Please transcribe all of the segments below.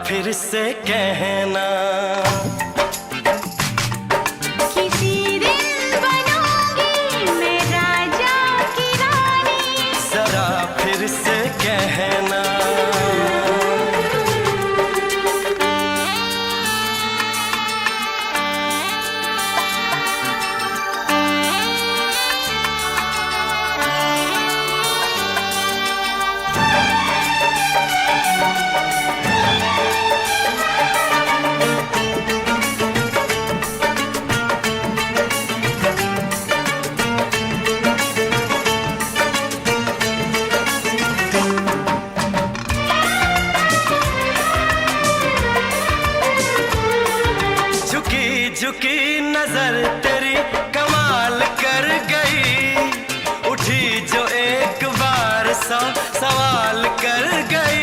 फिर से कहना, किसी दिन बनूंगी मैं राजा की रानी। जरा फिर से कहना, झुकी नजर तेरी कमाल कर गई, उठी जो एक बार सौ सवाल कर गई।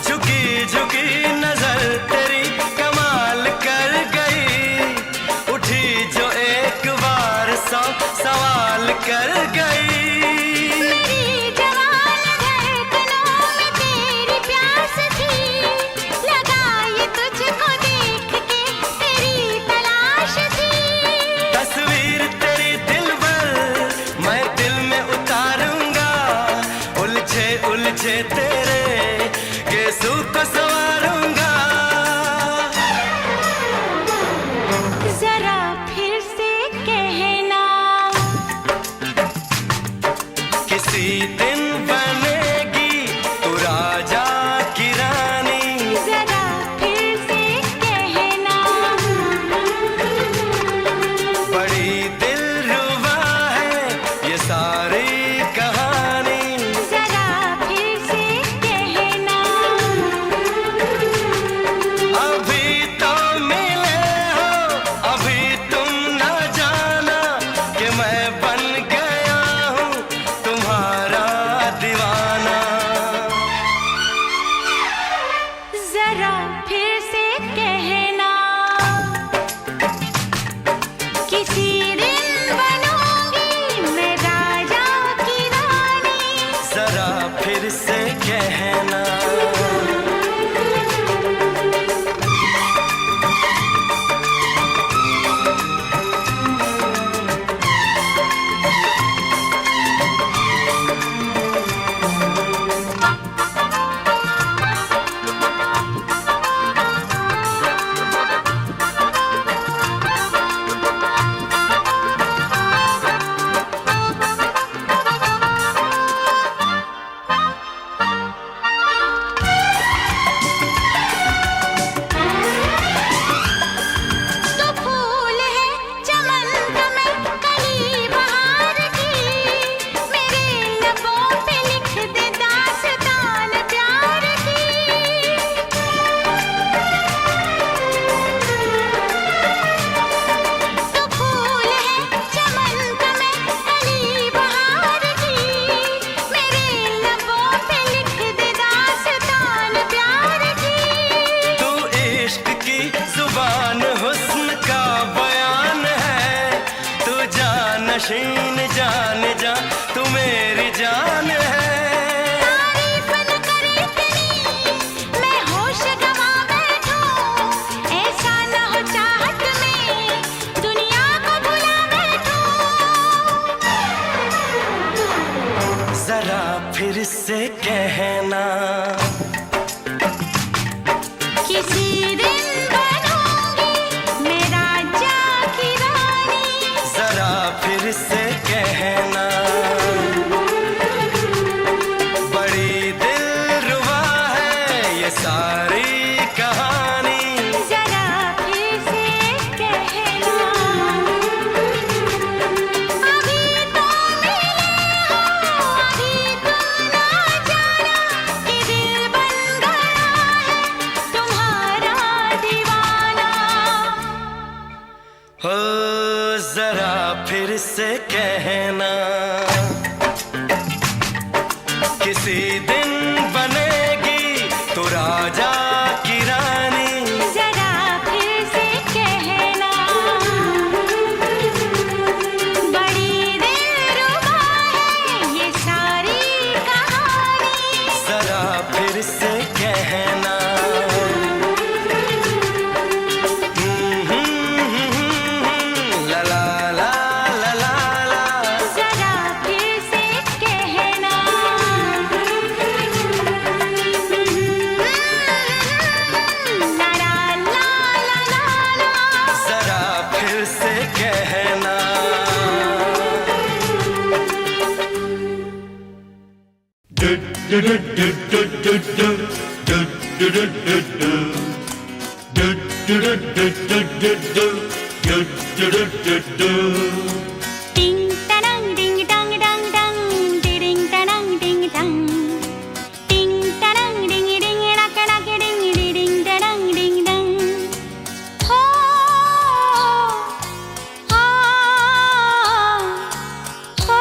झुकी झुकी नजर तेरी कमाल कर गई, उठी जो एक बार सौ सवाल कर गई। उलझे तेरे गेसू को संवारूंगा, जरा फिर से कहना, किसी दिन बनेगी तू राजा की रानी। जरा फिर से कहना, बड़ी दिलरुबा है ये सारी कहानी। जरा फिर से कहना, किसी दिन बनूंगी मैं राजा की रानी। जरा फिर से कहना, नशीन जान जा तू मेरी जान है। तारीफ न करे इतनी मैं होश गंवा बैठूं, ऐसा न हो चाहत में दुनिया को भुला बैठूं। जरा फिर से कहना, किसी दिन बनूंगी मैं राजा की रानी। जरा फिर से कहना, बड़ी दिलरुबा है ये सारी कहानी। जरा फिर से कहना, अभी तो मिले हो अभी तुम ना जाना कि दिल बन गया है तुम्हारा दीवाना। हो जरा फिर से कहना, किसी दिन बनेगी तू राजा की रानी। जरा फिर से कहना, बड़ी दिलरुबा है ये Ding tarang ding dang dang dang, ding tarang ding dang. Ding tarang ding ding rak rak ding ding tarang ding dang. Ho ha ho.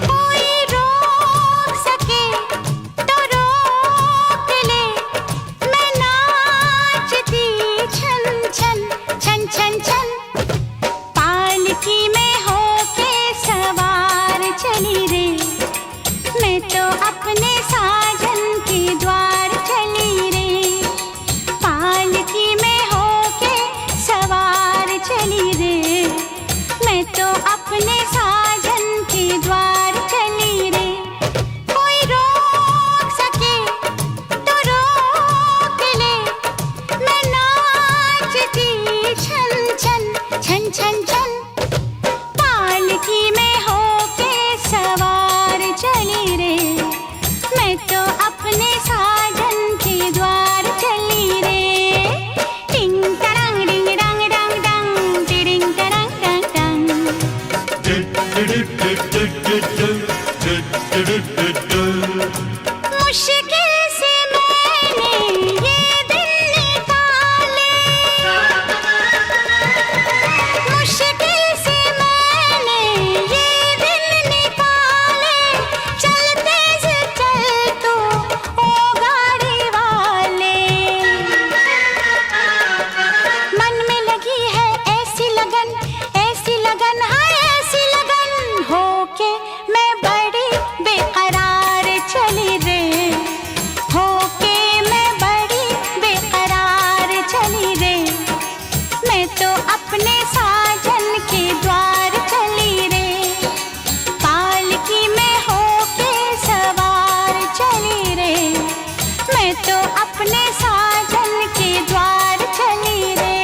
कोई रोक सके तो रोक ले, मैं नाचती छन छन छन छन छन। पालकी में होके सवार चली रे, मैं तो अपने साजन के द्वार चली रे। पालकी में होके सवार चली रे, मैं तो अपने साजन के द्वार चली रे। कोई रोक सके तो रोक ले, मैं नाचती छन छन छन छन छन। पालकी में होके सवार चली रे, मैं तो अपने साजन के द्वार चली रे। टिंग तरंग डिंग डंग डंग डंग, टिडिंग तरंग डंग डंग। मुश्किल से मैंने ये दिन निकाले, मुश्किल से मैंने ये दिन निकाले। चलते से चल तू ओ गाड़ी वाले, मन में लगी है ऐसी लगन है ऐसी लगन। होके मैं बड़ी बेकरार चली रे, होके मैं बड़ी बेकरार चली रे। मैं तो अपने साजन के द्वार चली रे, पालकी में होके सवार चली रे। मैं तो अपने साजन के द्वार चली रे।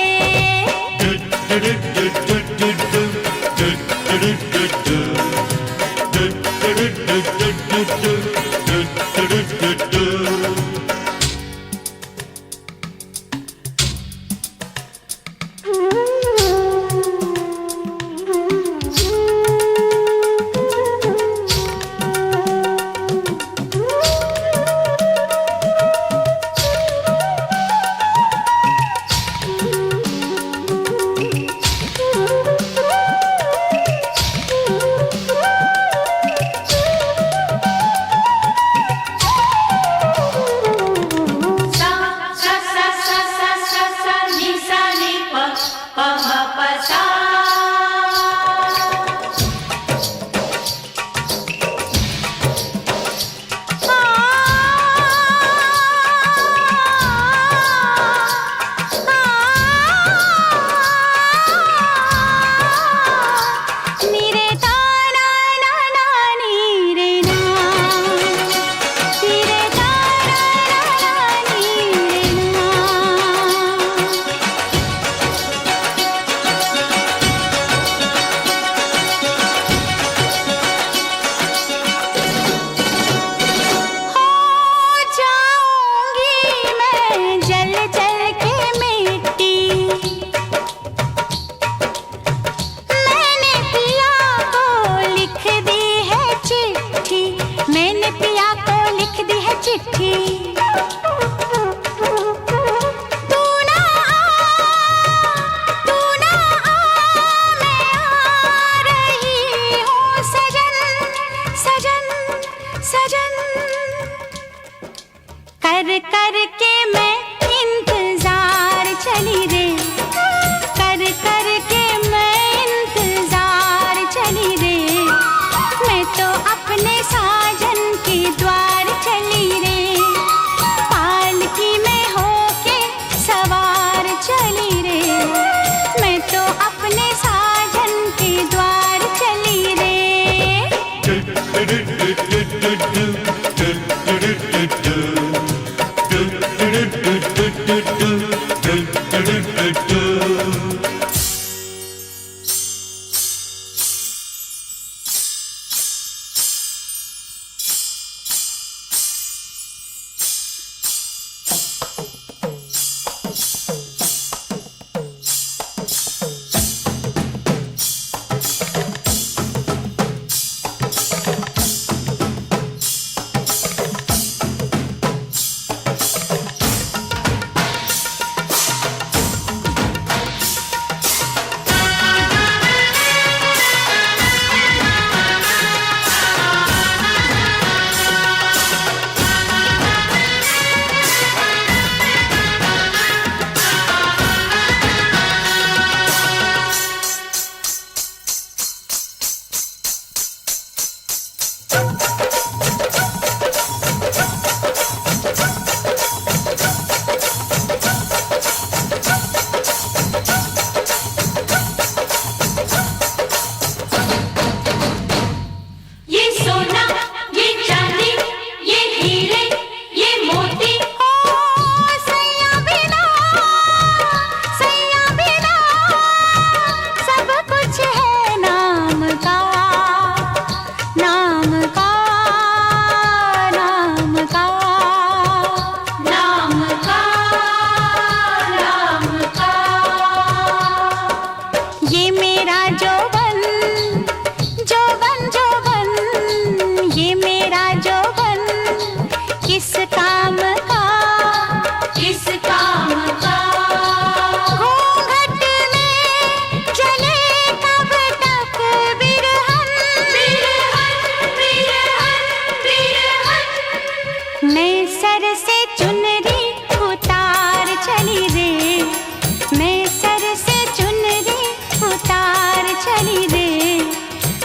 चली रे,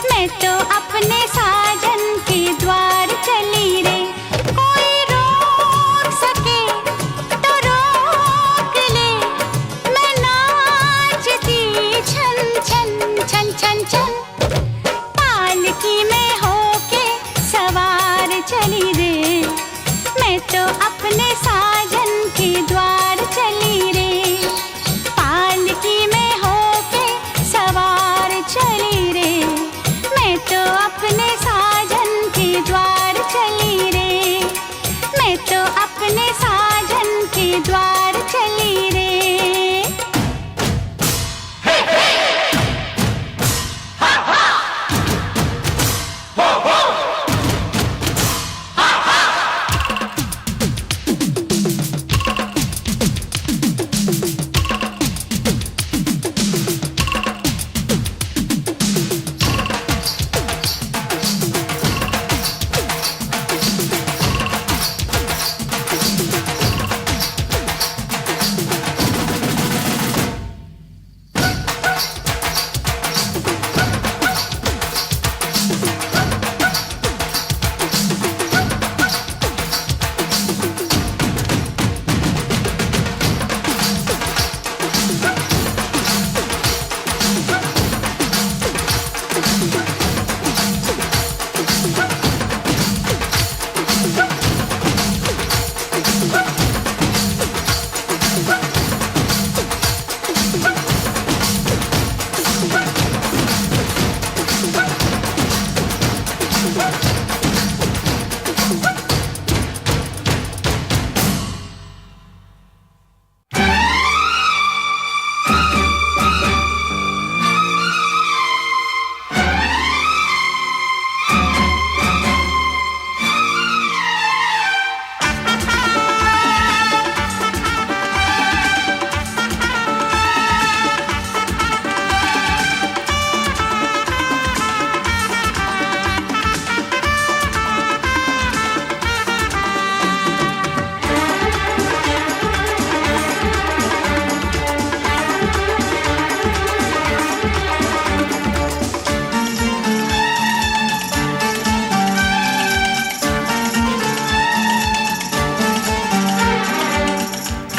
मैं तो अपने साजन के द्वार चली रे। कोई रोक सके तो रोक ले, मैं नाचती छन छन छन छन छन। पालकी में होके सवार चली रे, मैं तो अपने साजन के द्वार चली रे। पालकी में होके सवार चली रे, मैं तो अपने साजन के द्वार चली रे। मैं तो अपने साजन के द्वार चली रे।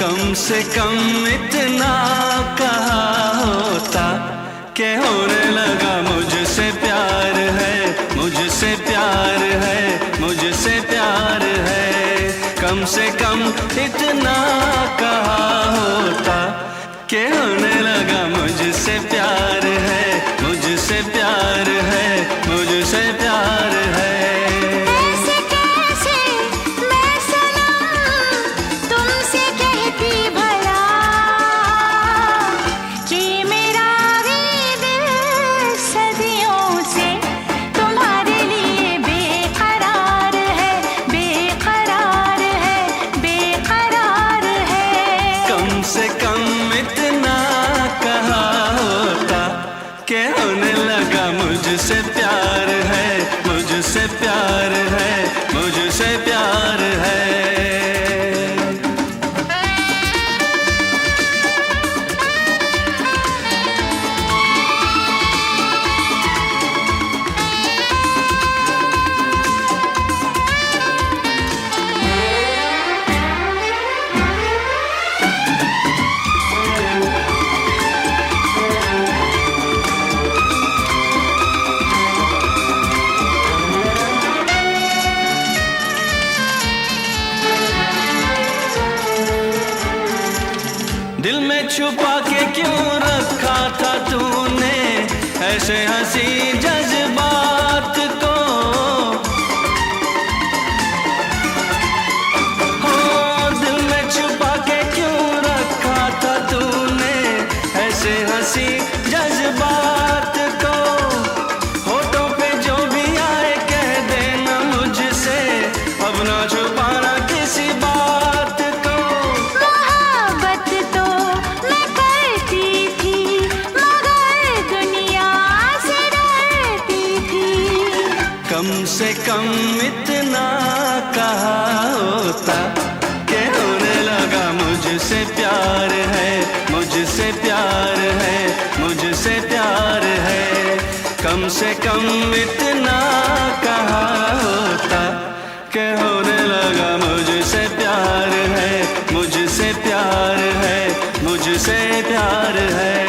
कम से कम इतना कहा होता कि होने लगा मुझसे प्यार है, मुझसे प्यार है, मुझसे प्यार है। कम से कम इतना कहा होता कि होने लगा मुझसे प्यार है, मुझसे प्यार है, मुझसे प्यार है। ऐसे कैसे मैं सनम तुमसे कहती भला, कि मेरा भी दिल सदियों से तुम्हारे लिए बेकरार है, बेकरार है, बेकरार है। कम से कम इतना कहा होता कि होने लगा मुझसे प्यार है, मुझसे प्यार है, मुझसे प्यार है। दिल में छुपा के क्यों रखा था तूने ऐसे हंसी जज्बात को? हो दिल में छुपा के क्यों रखा था तूने ऐसे हंसी जज्बात को? होठों पे जो भी आए कह देना मुझसे, अब ना छुपाना किसी बात को। मोहब्बत तो मैं करती थी, मगर दुनिया से डरती थी। कम से कम इतना कहा होता कि होने लगा मुझसे प्यार है, मुझसे प्यार है, मुझसे प्यार है। कम से कम इतना कहा होता कि होने लगा मुझसे प्यार है, मुझसे प्यार है, मुझसे प्यार है।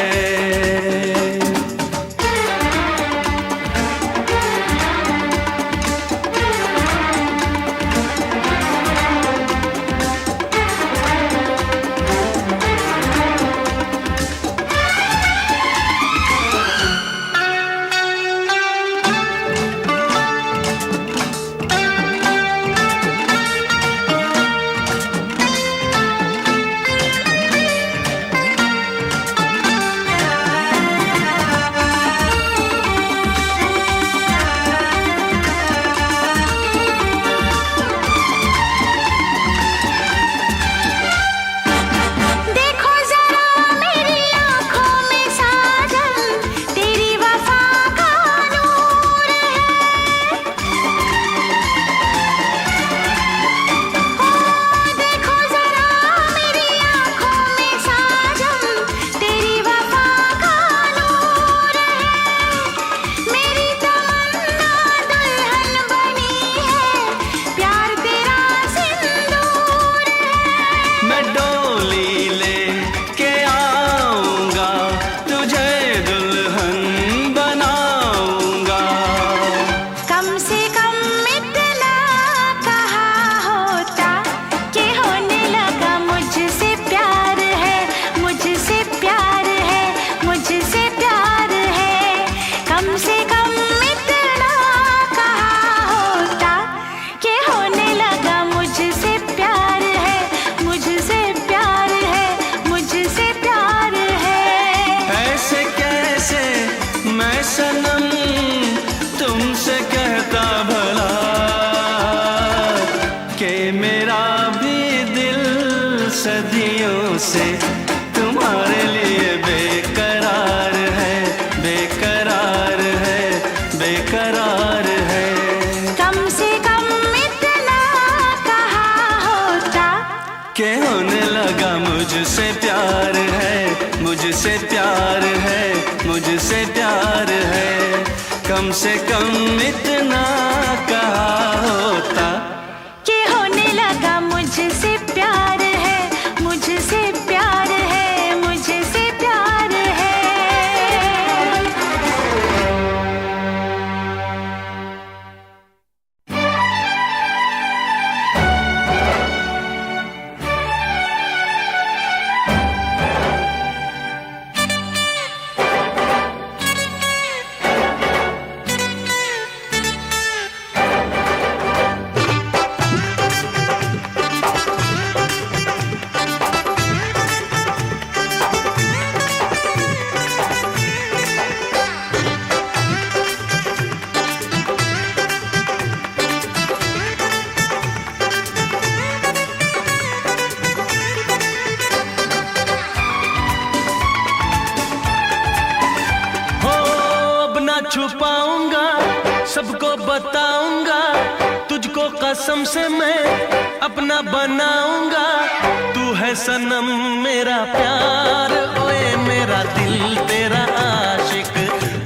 सनम तुमसे कहता भला कि मेरा भी दिल सदियों से तुम्हारे लिए बेकरार है, बेकरार है, बेकरार है। कम से कम इतना कहा होता कि होने लगा मुझसे प्यार है, मुझसे प्यार है, मुझसे प्यार है। कम से कम इतना कहा होता कि होने लगा मुझसे प्यार है, मुझसे प्यार है, मुझसे प्यार है। छुपाऊंगा सबको बताऊंगा, तुझको कसम से मैं अपना बनाऊंगा। तू है सनम मेरा प्यार, ओए मेरा दिल तेरा आशिक।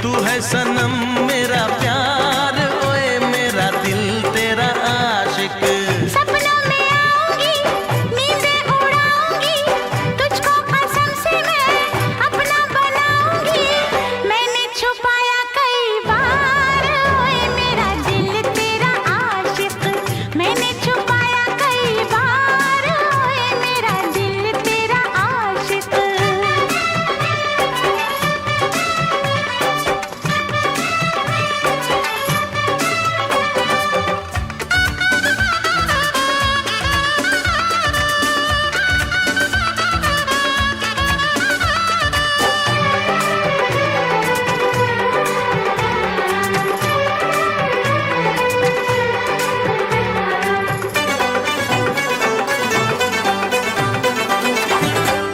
तू है सनम मेरा प्यार, ओए मेरा दिल तेरा आशिक। सपनों में आऊंगी, नींदें उड़ाऊंगी, तुझको कसम से मैं अपना बनाऊंगी। मैंने छुपाया कई बार, ओए मेरा दिल तेरा आशिक। मैंने छुपाया कई बार, ओए मेरा दिल तेरा आशिक।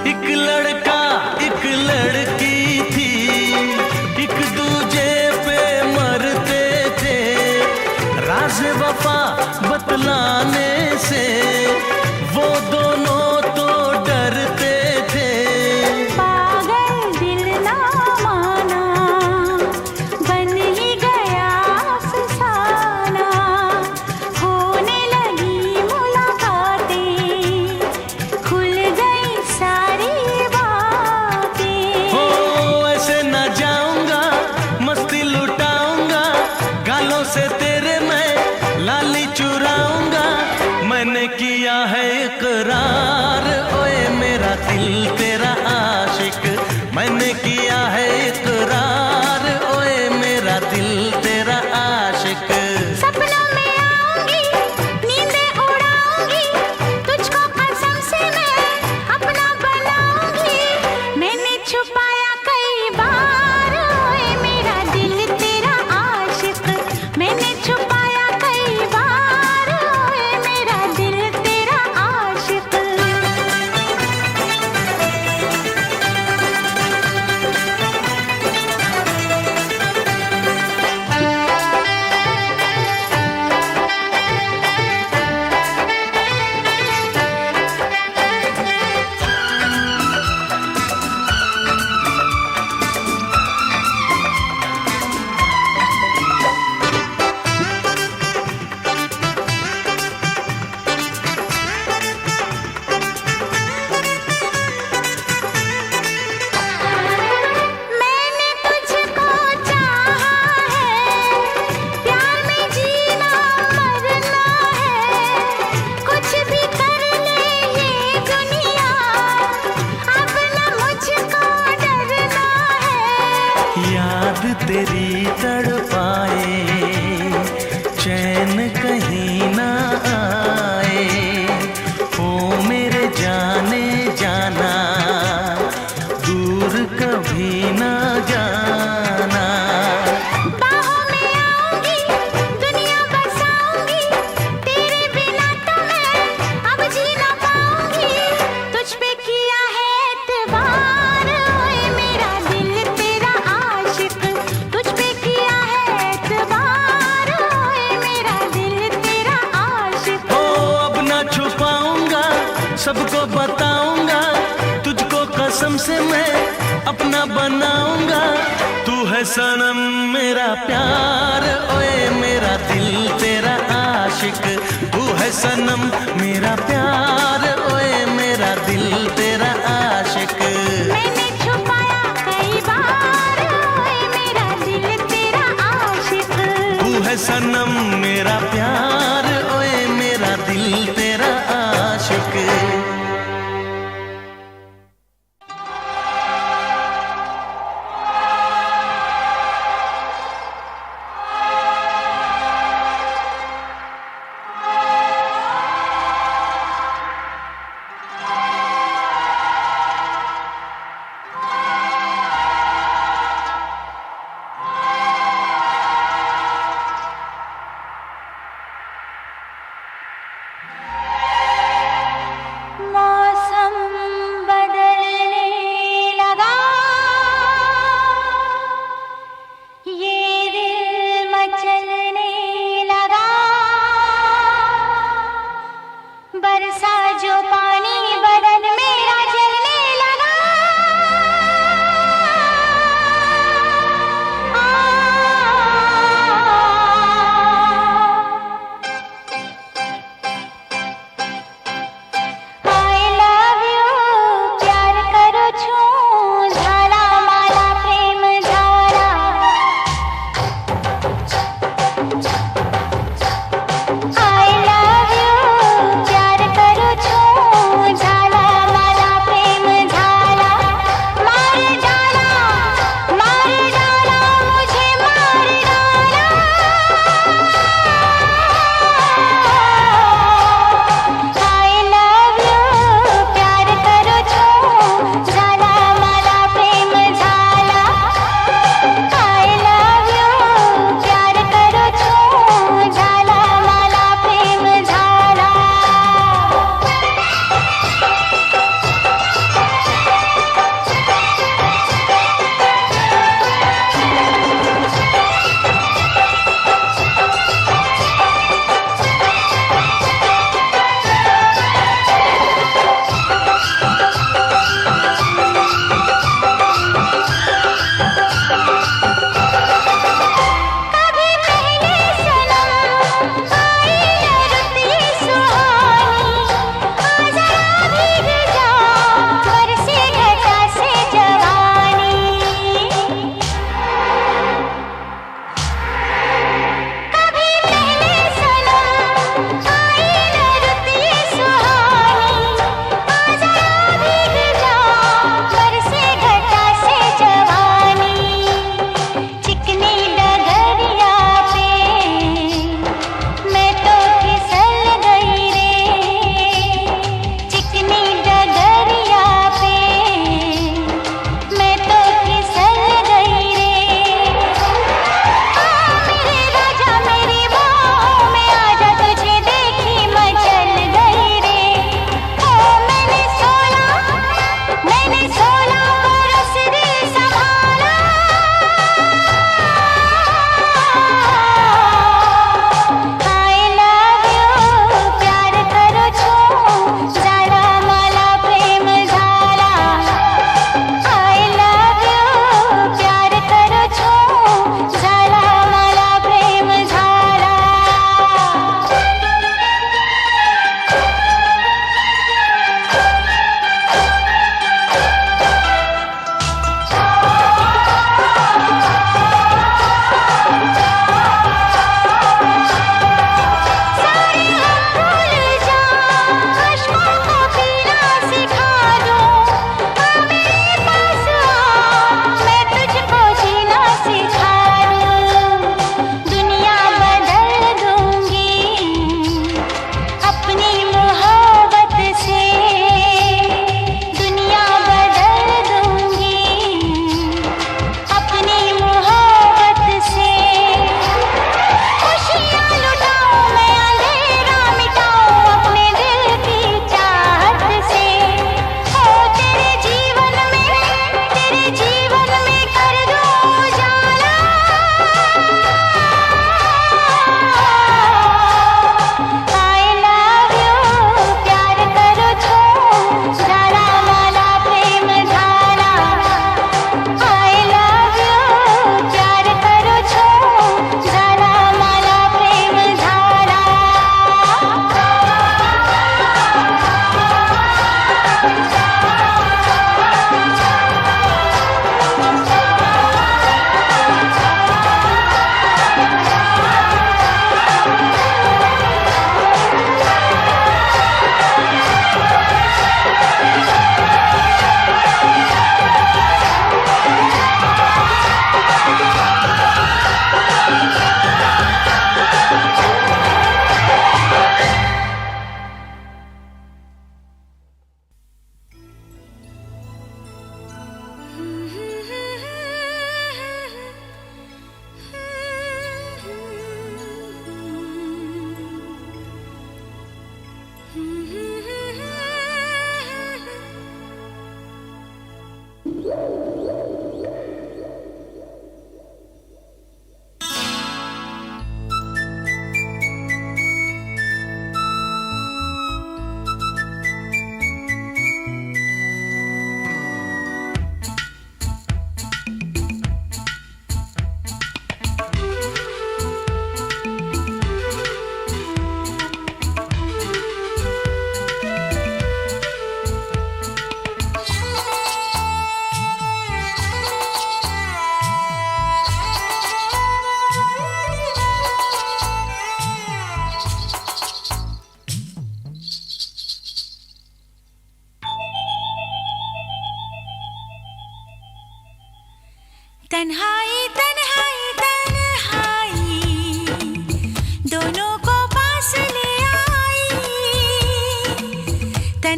एक लड़का एक लड़की थी, एक दूजे पे मरते थे। राज वफा बतलाने से वो दोनों तो डरते थे। पागल दिल ना माना, बन इकरार, ओए मेरा दिल तेरा आशिक, मैंने किया है इकरार, ओए मेरा दिल तेरा आशिक। सपनों में आऊंगी, नींदें उड़ाऊंगी, तुझको कसम से मैं अपना बनाऊंगी। मैंने छुपाया कई बार, ओए मेरा दिल तेरा आशिक, मैंने छुपाया कई बार, ओए मेरा दिल तेरा आशिक। मैंने तुझको चाहा है, प्यार में जीना मरना है, कुछ भी कर ले ये दुनिया, अब न मुझको डरना है। याद तेरी तड़पाए, चैन कहीं ना आए, ओ मेरे जाने जाना, दूर कभी ना जाना। बाहों में आऊंगी, दुनिया बसाऊंगी, तेरे बिना तो मैं अब जी ना पाऊंगी। तुझ पे किया है एतबार, ओए मेरा दिल तेरा आशिक, तुझ पे किया है एतबार, ओए मेरा दिल तेरा आशिक। ओ अब ना छुपाऊंगा, सबको बताऊंगा, तुझको कसम से मैं अपना बनाऊंगा। तू है सनम मेरा प्यार, ओए मेरा दिल तेरा आशिक, तू है सनम मेरा प्यार, ओए मेरा दिल तेरा आशिक। मैंने छुपाया कई बार, ओए मेरा दिल तेरा आशिक। तू है सनम मेरा प्यार, ओए मेरा दिल तेरा आशिक।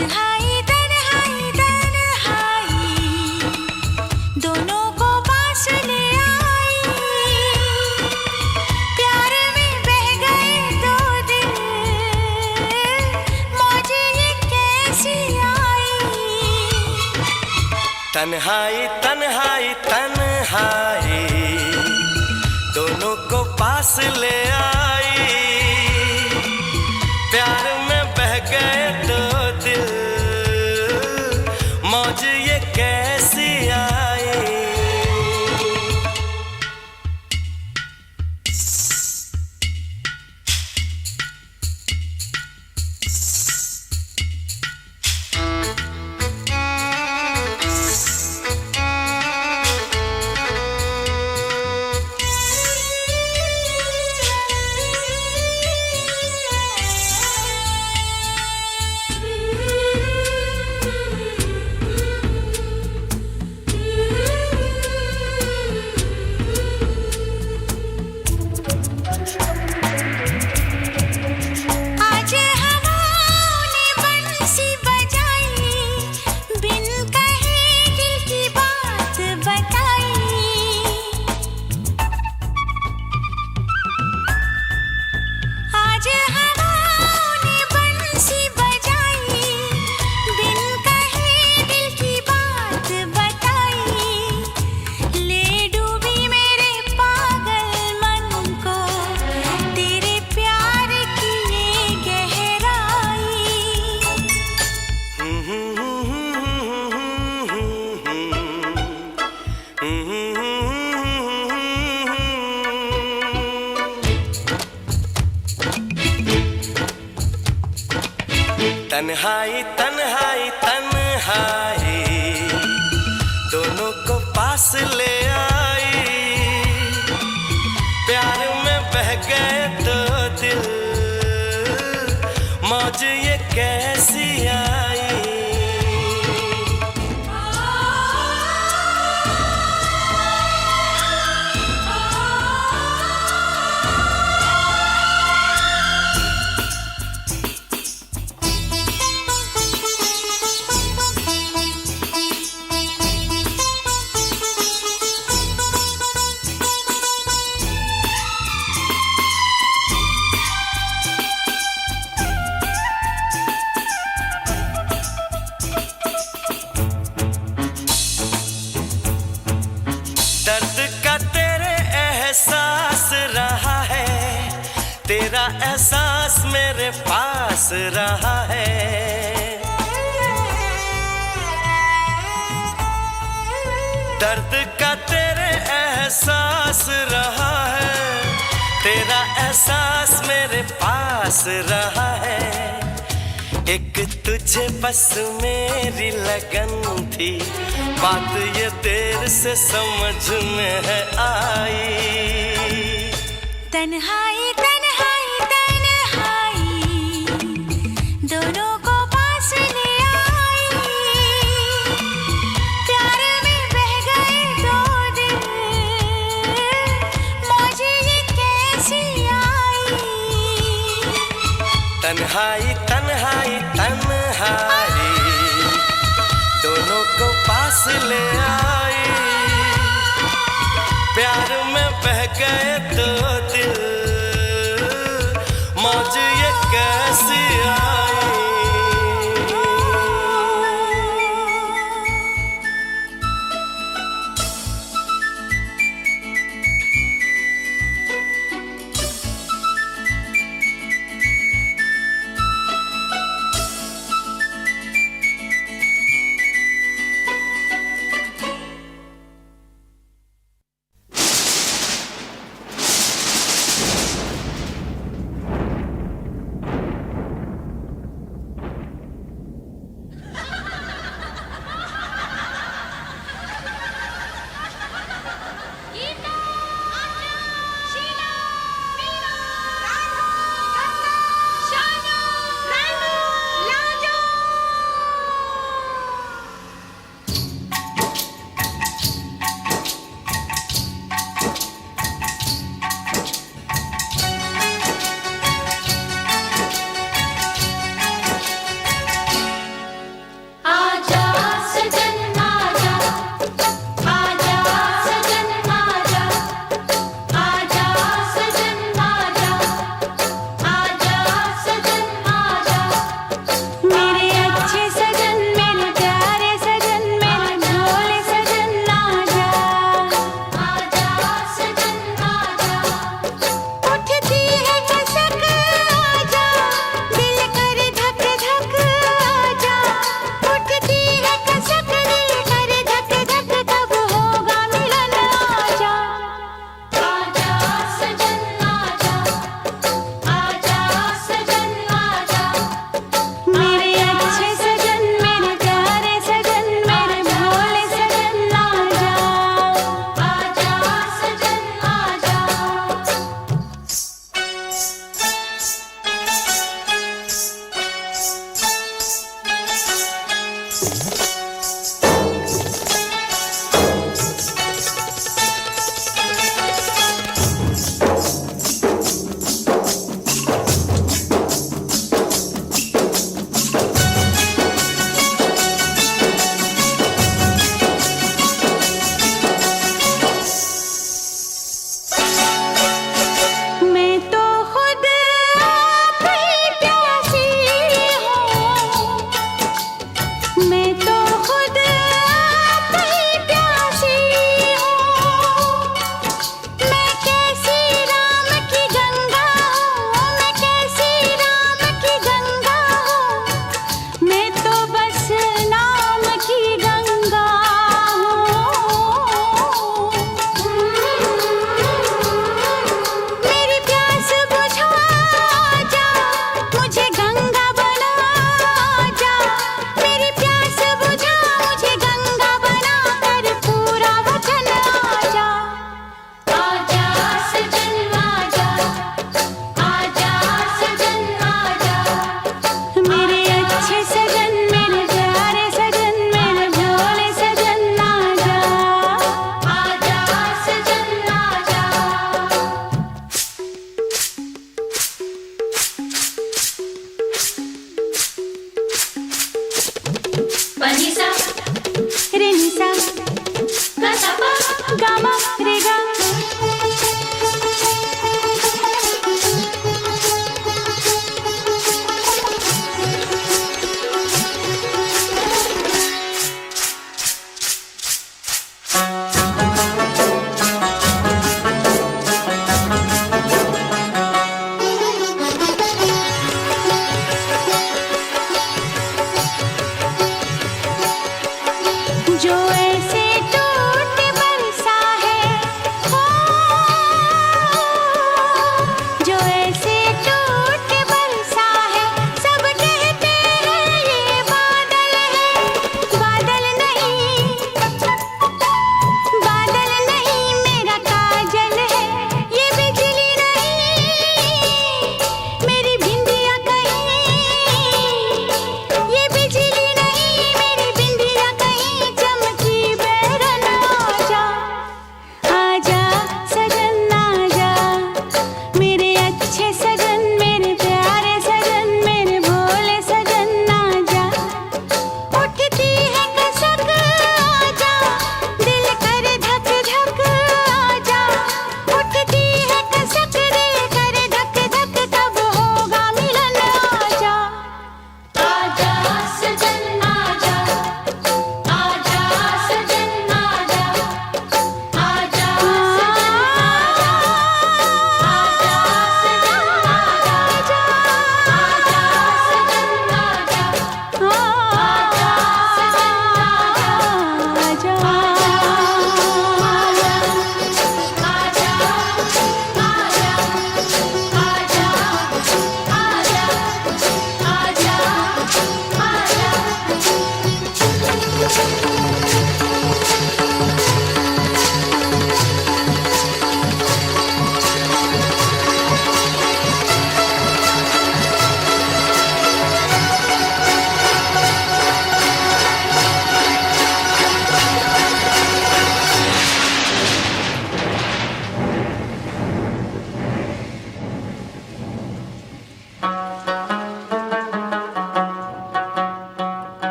तन्हाई तन्हाई तन्हाई दोनों को पास ले आई, प्यार में बह गए दो दिल, मौज ये कैसी आई। तन्हाई तन्हाई तन्हाई दोनों को पास ले आई, प्यार में बह गए दो दिल, मौज ये कैसी आई। आज हवाओं ने बंसी बजाई, बिन कहे दिल की बात बताई। आज हवाओं ने बंसी बजाई, बिन कहे दिल की बात बताई। ले डूबी मेरे पागल मन को तेरे प्यार की ये गहराई। तन्हाई तन्हाई तन्हाई दोनों को पास ले आई, प्यार में बह गए दो दिल, मौज ये कैसी आई। दर्द का तेरे एहसास रहा है, तेरा एहसास मेरे पास रहा है। दर्द का तेरे एहसास रहा है, तेरा एहसास मेरे पास रहा है। एक तुझे बस मेरी लगन थी, बात ये देर से समझ में है आई। तन्हाई तन्हाई तन्हाई दोनों को पास ले आई, प्यार में बह गए दो दिल, मौज ये कैसी आई। तन्हाई तन्हाई तन्हाई दोनों को पास ले आई, प्यार में बह गए दो दिल, मौज ये कैसी आई।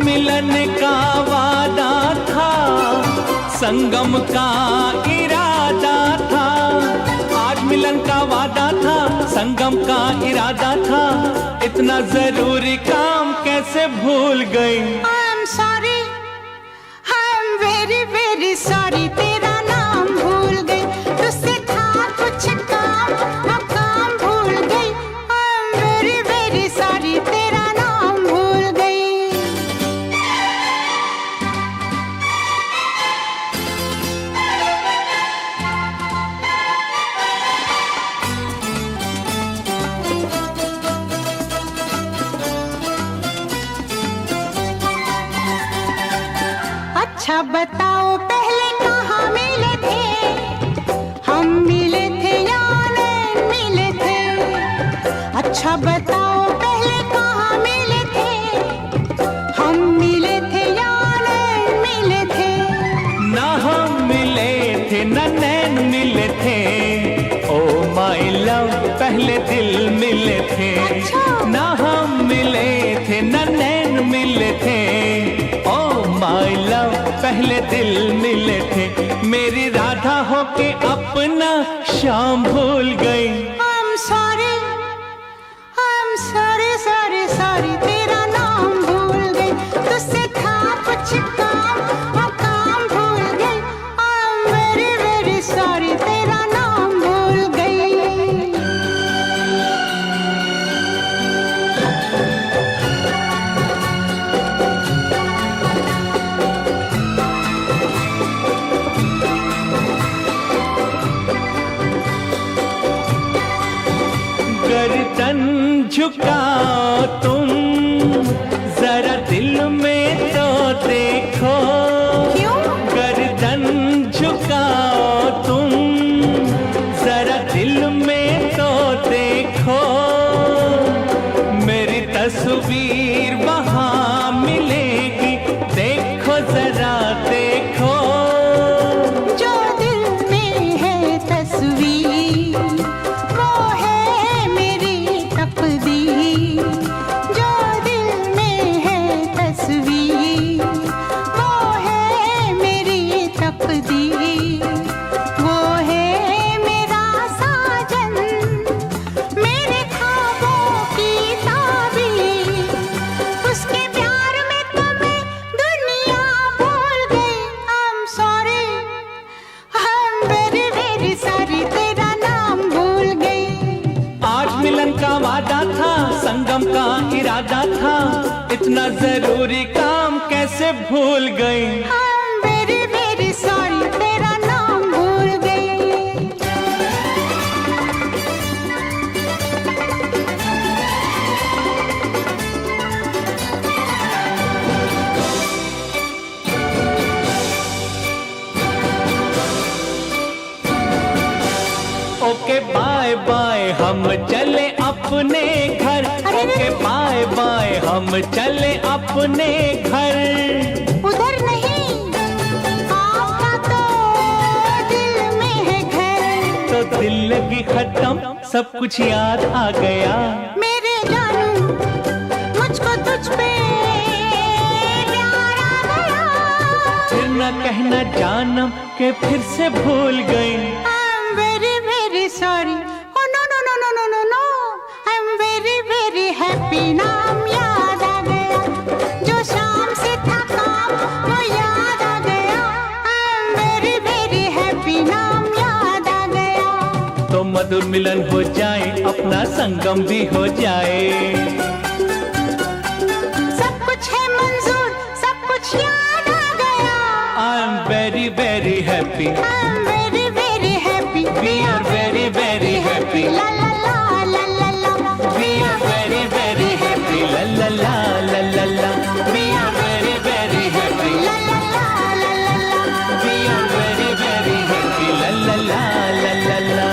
मिलन का वादा था, संगम का इरादा था। आज मिलन का वादा था, संगम का इरादा था। इतना जरूरी काम कैसे भूल गई। I'm sorry, I'm very very sorry, तेरा नाम भूल गई। तुझसे था कुछ काम, अब काम भूल गई। I'm very very sorry, तेरा नाम भूल गई। अच्छा बताओ पहले कहाँ मिले थे, हम मिले थे या नहीं मिले थे। अच्छा बताओ पहले कहाँ मिले थे, हम मिले थे या नहीं मिले थे। ना हम मिले थे ना नैन मिले थे, ओ माय लव पहले दिल मिले थे। ना हम मिले थे ना नैन मिले थे, ओ माय लव पहले दिल मिले थे। मेरी राधा होके अपना शाम भूल गई। I'm sorry, I'm sorry sorry sorry, तेरा नाम भूल गई। तुझसे था कुछ काम, अब काम भूल गई। I'm very very sorry, तेरा नाम भूल गई। गर्दन झुकाओ तुम, जरा दिल में तो देखो। क्यों? गर्दन झुकाओ तुम, जरा दिल में तो देखो। मेरी तस्वीर वहाँ मिलेगी, देखो जरा देखो। जो दिल में है तस्वीर, वो है मेरी तकदीर। जो दिल में है तस्वीर, वो है मेरी तकदीर। वो है मेरा साजन, मेरे ख्वाबों की ताबीर। उसके प्यार में तो मैं दुनिया भूल गई। I'm sorry, I'm very very sorry, तेरा नाम भूल गई। आज मिलन का वादा था, संगम का इरादा था। इतना जरूरी काम कैसे भूल गई। I'm very very sorry, तेरा नाम भूल गई। ओके बाय बाय हम चले अपने घर। ओके बाय बाय हम चले अपने घर। उधर नहीं, आपका तो दिल में है घर। तो दिल लगी खत्म, सब कुछ याद आ गया। मेरे जानू, मुझको तुझ पे प्यार आ गया। फिर न कहना जानम के फिर से भूल गई। I'm very very sorry, oh no no no no no no no, I'm very very happy, नाम याद आ गया। जो शाम से था काम, वो याद आ गया। I'm very very happy, नाम याद आ गया। तो मधुर मिलन हो जाए, अपना संगम भी हो जाए। सब कुछ है मंजूर, सब कुछ याद आ गया। I am very very happy. I'm very very happy, We are very very happy. la la la la la la. We are very very happy. La la la la la la. We are very very happy. La la la la la la. We are very very happy. La la la la la la.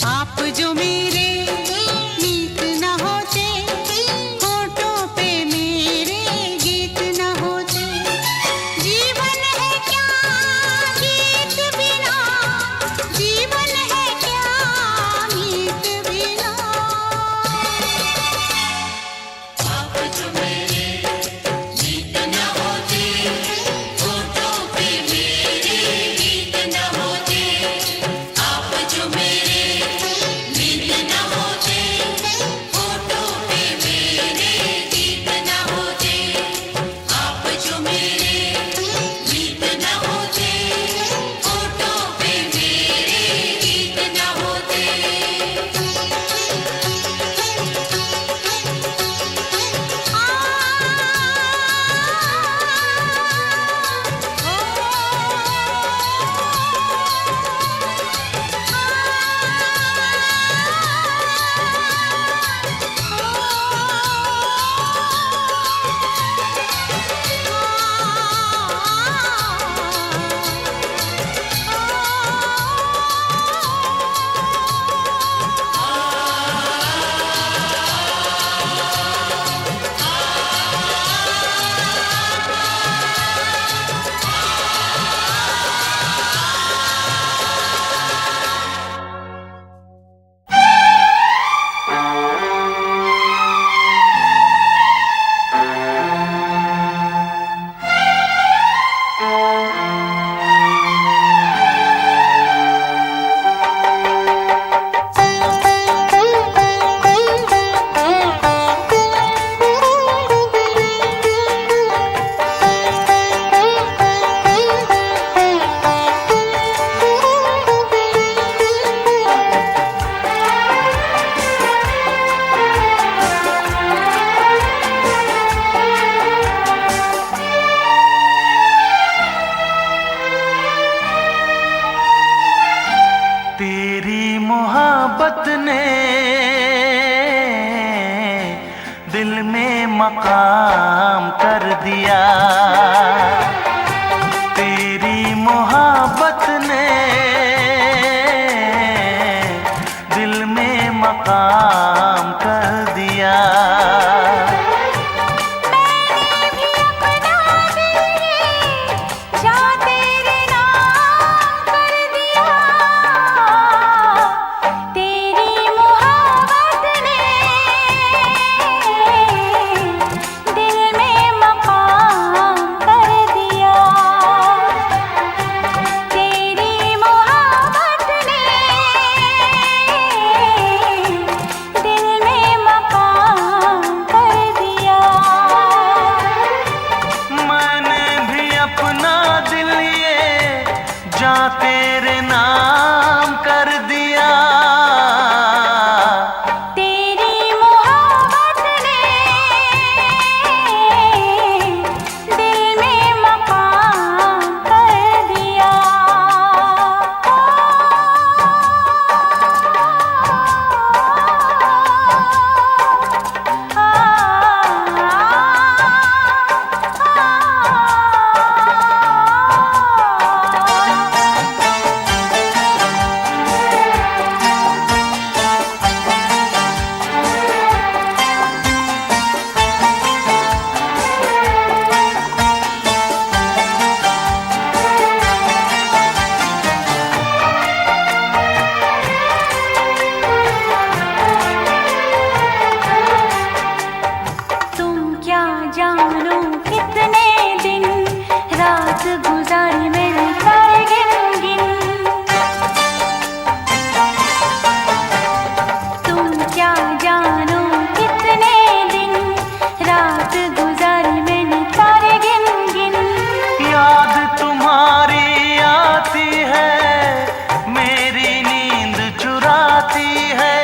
आप जो मेरे मीत न होते, होठों पे मेरे गीत न होते। जीवन है क्या गीत बिना, जीवन है क्या मीत बिना। आप जो मेरे मीत न होते, होठों पे मेरे गीत न होते। आप जो मेरे मीत न होते, होठों पे मेरे गीत न होते। आप जो मेरे मीत न होते, होठों पे मेरे गीत न होते। तेरी मोहब्बत ने दिल में मकाम कर दिया। तेरी मोहब्बत ने दिल में मकाम कर दिया। मैंने भी अपना दिल जा तेरे नाम कर दिया। तेरी मोहब्बत ने दिल में मकाम कर दिया। तेरी मोहब्बत ने दिल में मकाम कर दिया। मैंने भी अपना दिल ये जा तेरे नाम कर दिया। तेरी मोहब्बत ने दिल में मकाम कर दिया। तुम क्या जानो कितने दिन रात गुजारी मैंने तारे गिन गिन। तुम क्या जानो कितने दिन रात गुजारी मैंने तारे गिन गिन। याद तुम्हारी आती है, मेरी नींद चुराती है।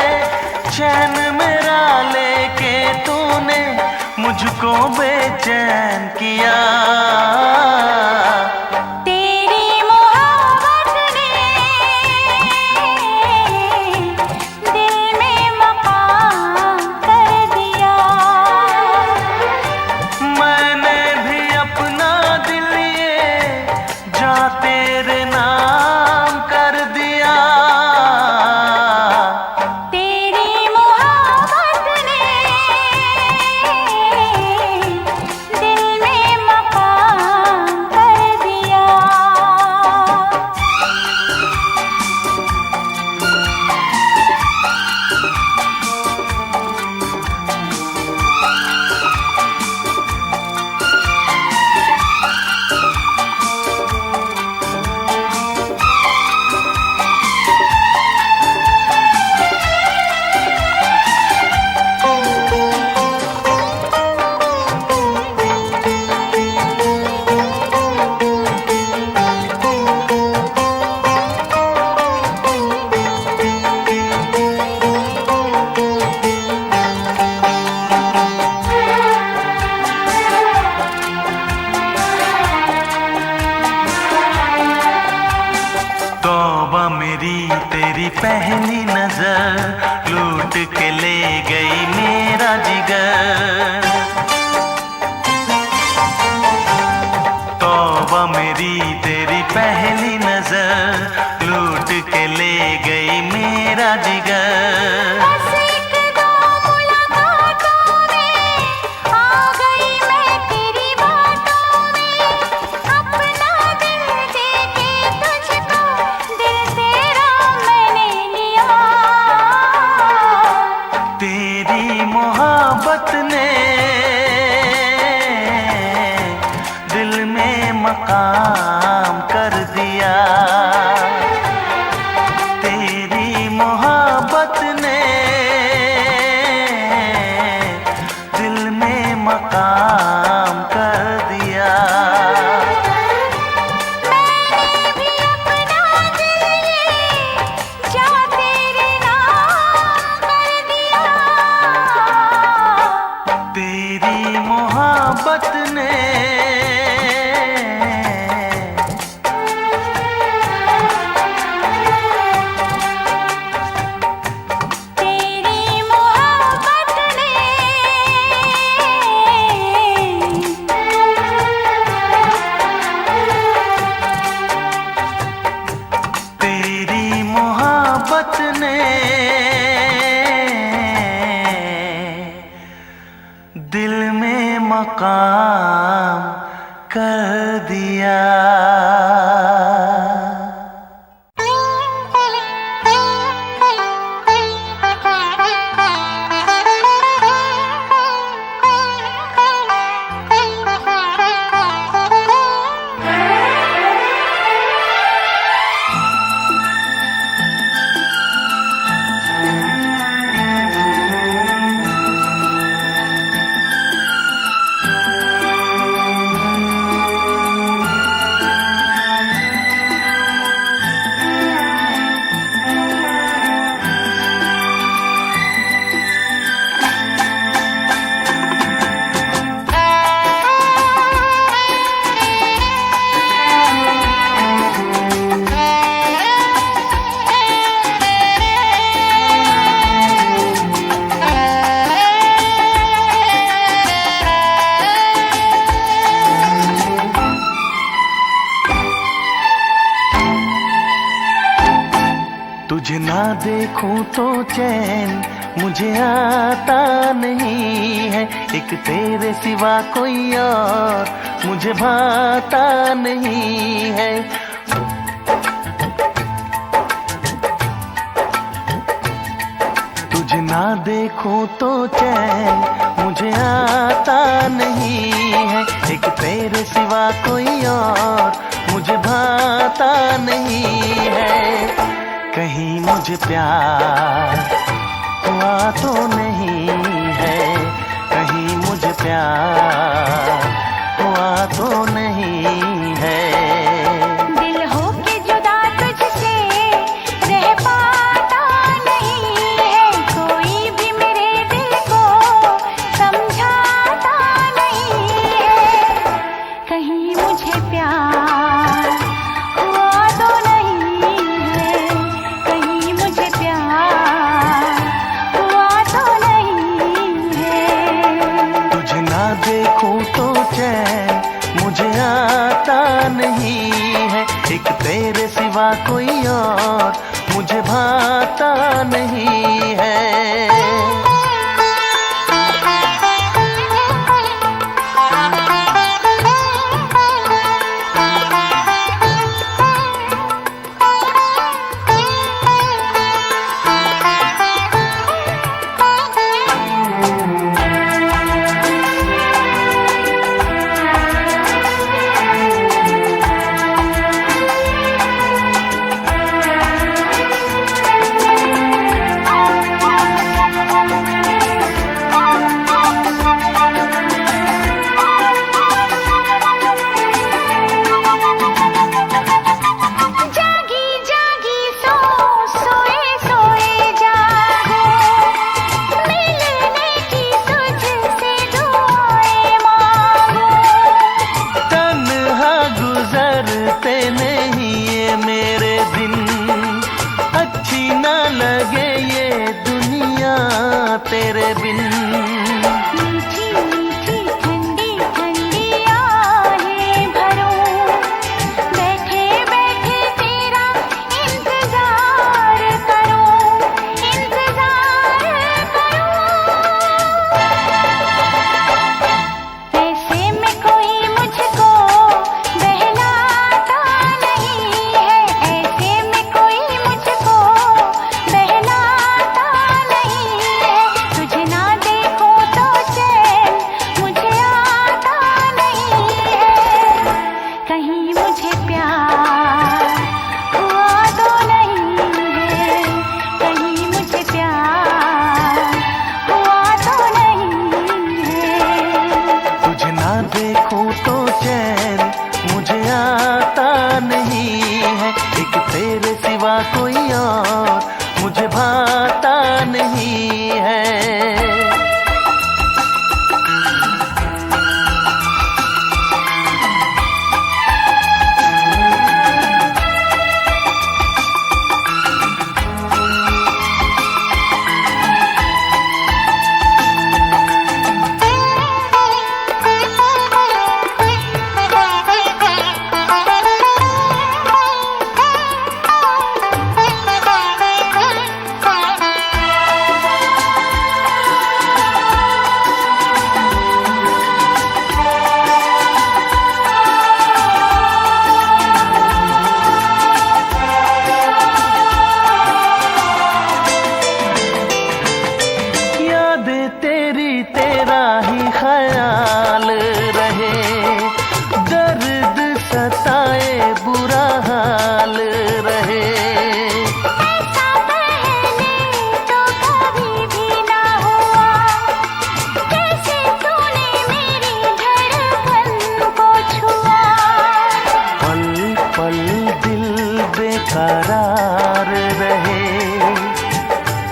चैन मेरा लेके तूने मुझको बेचैन किया। तेरी मोहब्बत ने दिल में मकाम कर दिया। मैंने भी अपना दिल ये जा तेरे नाम कर दिया। पहली नजर लूट के ले गई मेरा जिगर। तौबा मेरी तेरी पहली नजर लूट के ले गई मेरा जिगर। बस एक दो मुलाकातों में आ गई मैं तेरी बातों में, अपना दिल देके तुझको दिल तेरा मैंने लिया। तेरी मोहब्बत ने दिल में मकाम कर दिया। तेरी मोहब्बत ने दिल में मकाम कर दिया। मैंने भी अपना दिल ये जा तेरे नाम कर दिया। तेरी मोहब्बत ने तेरी मोहब्बत ने तेरी मोहब्बत ने दिल में मकाम कर दिया। तुझे ना देखूं तो चैन मुझे आता नहीं है, एक तेरे सिवा कोई और मुझे भाता नहीं है। तुझे ना देखूं तो चैन मुझे आता नहीं है, एक तेरे सिवा कोई और मुझे भाता नहीं है। कहीं मुझे प्यार हुआ तो नहीं है, कहीं मुझे प्यार हुआ तो नहीं है। दिल हो के जुदा तुझसे रह पाता नहीं है, कोई भी मेरे दिल को समझाता नहीं है। कहीं मुझे प्यार हुआ तो नहीं है, कहीं मुझे प्यार हुआ तो नहीं है। तुझे ना देखूं तो चैन मुझे आता नहीं है, एक तेरे सिवा कोई और मुझे भाता नहीं है।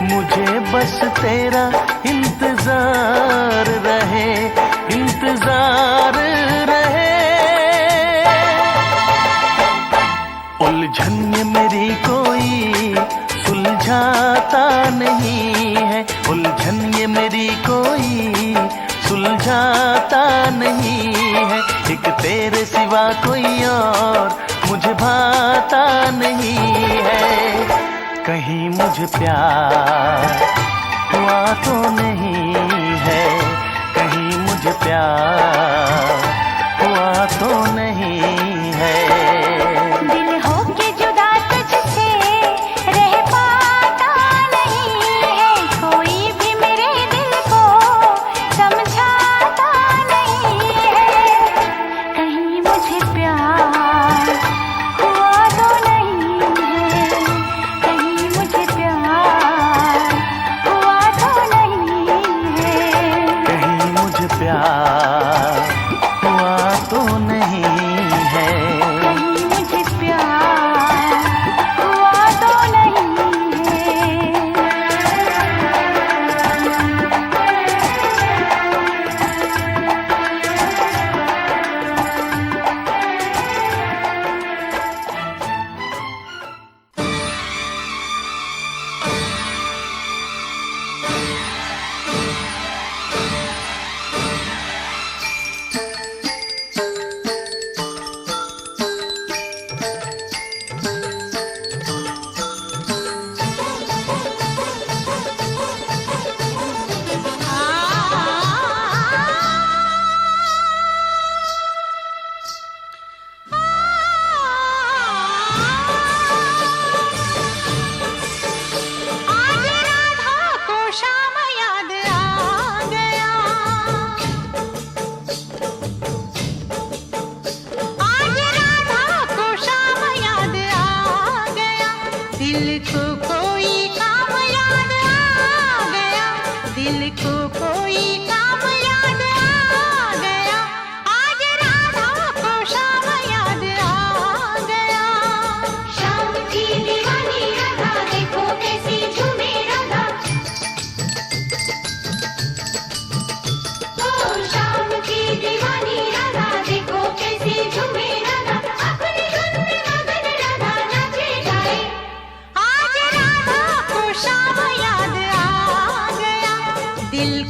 मुझे बस तेरा इंतजार रहे, इंतजार रहे। उलझन ये मेरी कोई सुलझाता नहीं है, उलझन ये मेरी कोई सुलझाता नहीं है। एक तेरे सिवा कोई और मुझे भाता नहीं है। कहीं मुझे प्यार हुआ तो नहीं है, कहीं मुझे प्यार हुआ तो नहीं है। दिल होके जुदा तुझसे रह पाता नहीं है, कोई भी मेरे दिल को समझाता नहीं है। कहीं मुझे प्यार हुआ तो नहीं है, कहीं मुझे प्यार हुआ तो नहीं है। कहीं मुझे प्यार हुआ तो नहीं है। कहीं मुझे प्यार हुआ तो नहीं है। आज राधा को शाम याद आ गया, आज राधा को शाम याद आ गया। दिल को कोई काम याद आ गया, दिल को कोई काम याद आ गया। आज राधा को शाम याद आ गया। शाम की दीवानी राधा, देखो कैसी झूमे राधा। ओ शाम की दीवानी राधा, देखो कैसी झूमे राधा। अपनी धुन में मगन राधा नाचे गाए। आज राधा को शाम याद आ गया, दिल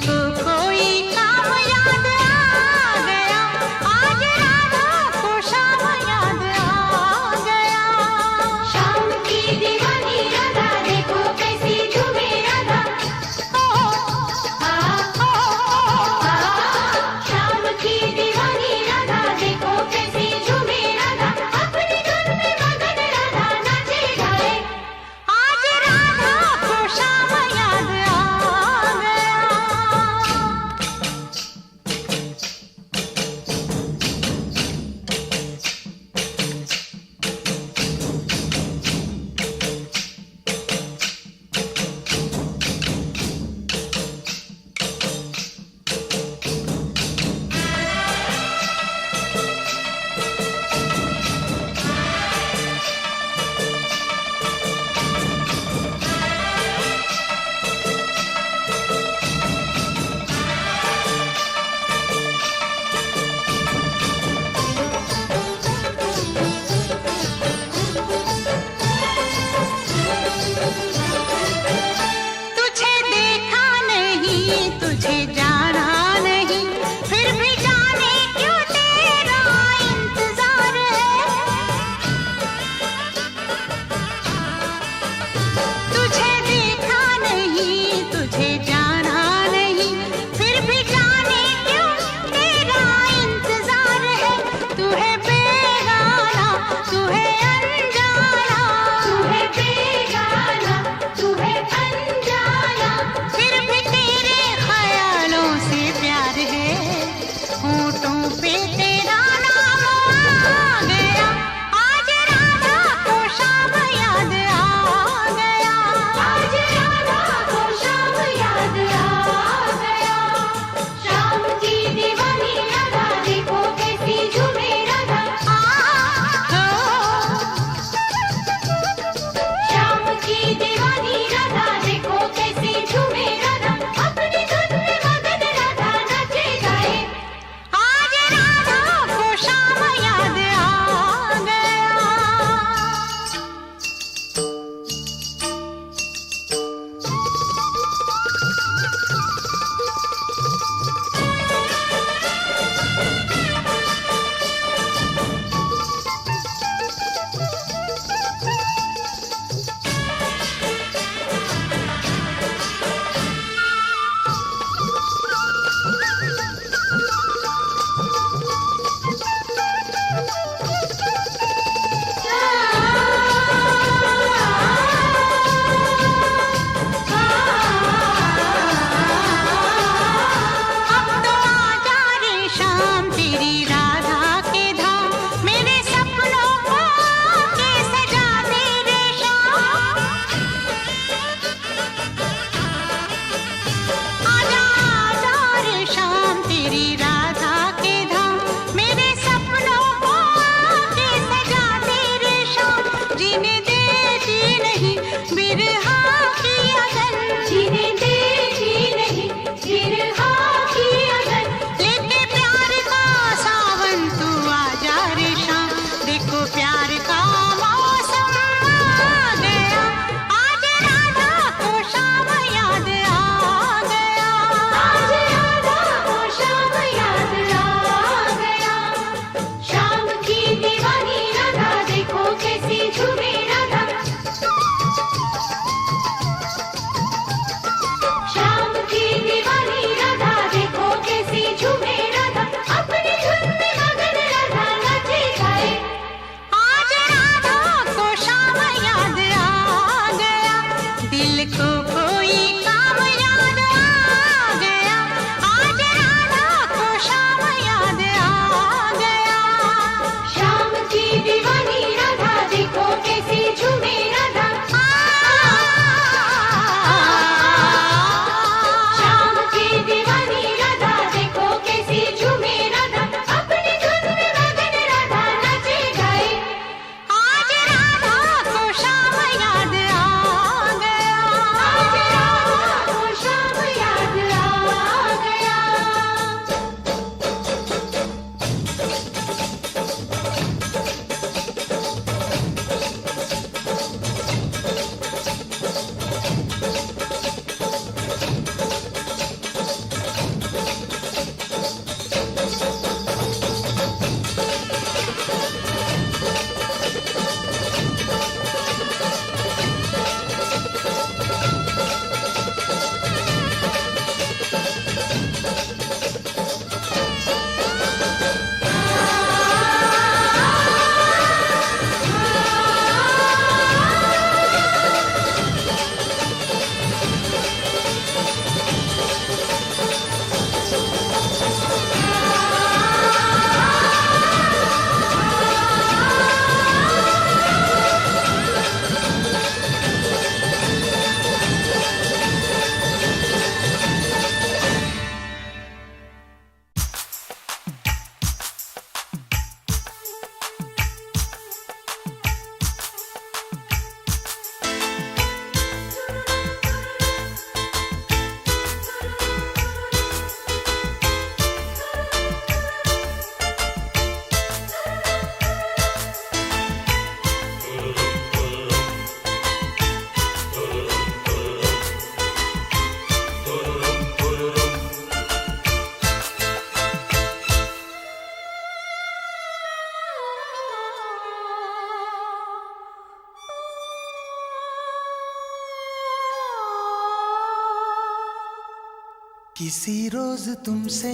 किसी रोज तुमसे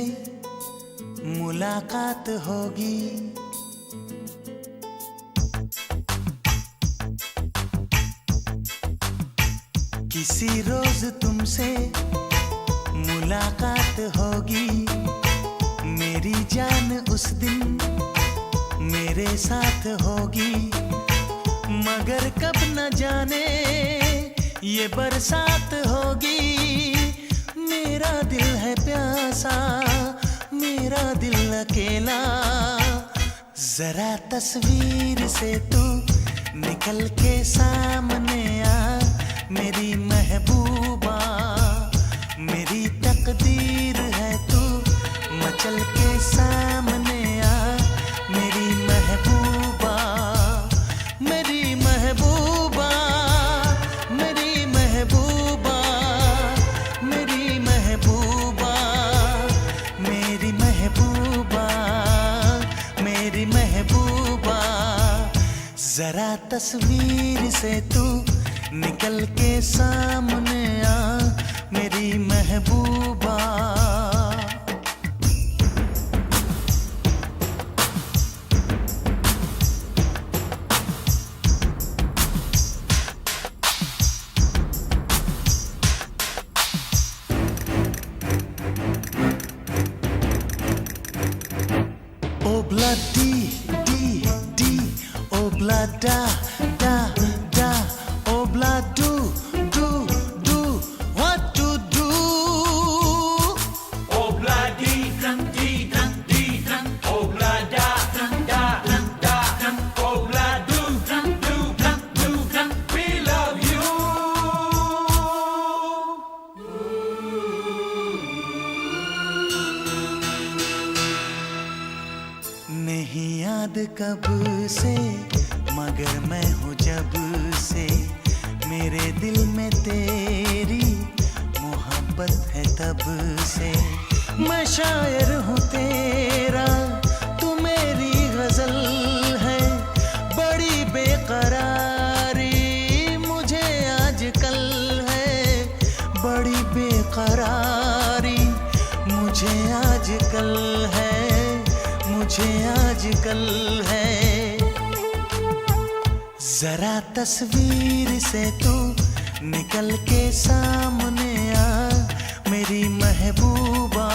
मुलाकात होगी, किसी रोज तुमसे मुलाकात होगी। मेरी जान उस दिन मेरे साथ होगी, मगर कब न जाने ये बरसात होगी। मेरा दिल है प्यासा, मेरा दिल अकेला, जरा तस्वीर से तू निकल के सामने आ मेरी महबूबा। मेरी तकदीर है तू मचल के सामने आ मेरी महबूबा। मेरी महबूबा, मेरी महबूबा, मेरी महबूबा, मेरी महबूबा, मेरी महबूबा। जरा तस्वीर से तू निकल के सामने आ मेरी महबूबा। Obla di di di, obla da da da, obla do do do, what to do? Obla di dang di dang di dang, obla da da da dang, obla do dang do dang, we love you. नहीं याद कब से मगर मैं हूँ जब से, मेरे दिल में तेरी मोहब्बत है तब से। मैं शायर हूँ तेरा, तू मेरी गजल है, बड़ी बेकरारी मुझे आजकल है, बड़ी बेकरारी मुझे आजकल है, मुझे आजकल है। जरा तस्वीर से तू निकल के सामने आ मेरी महबूबा।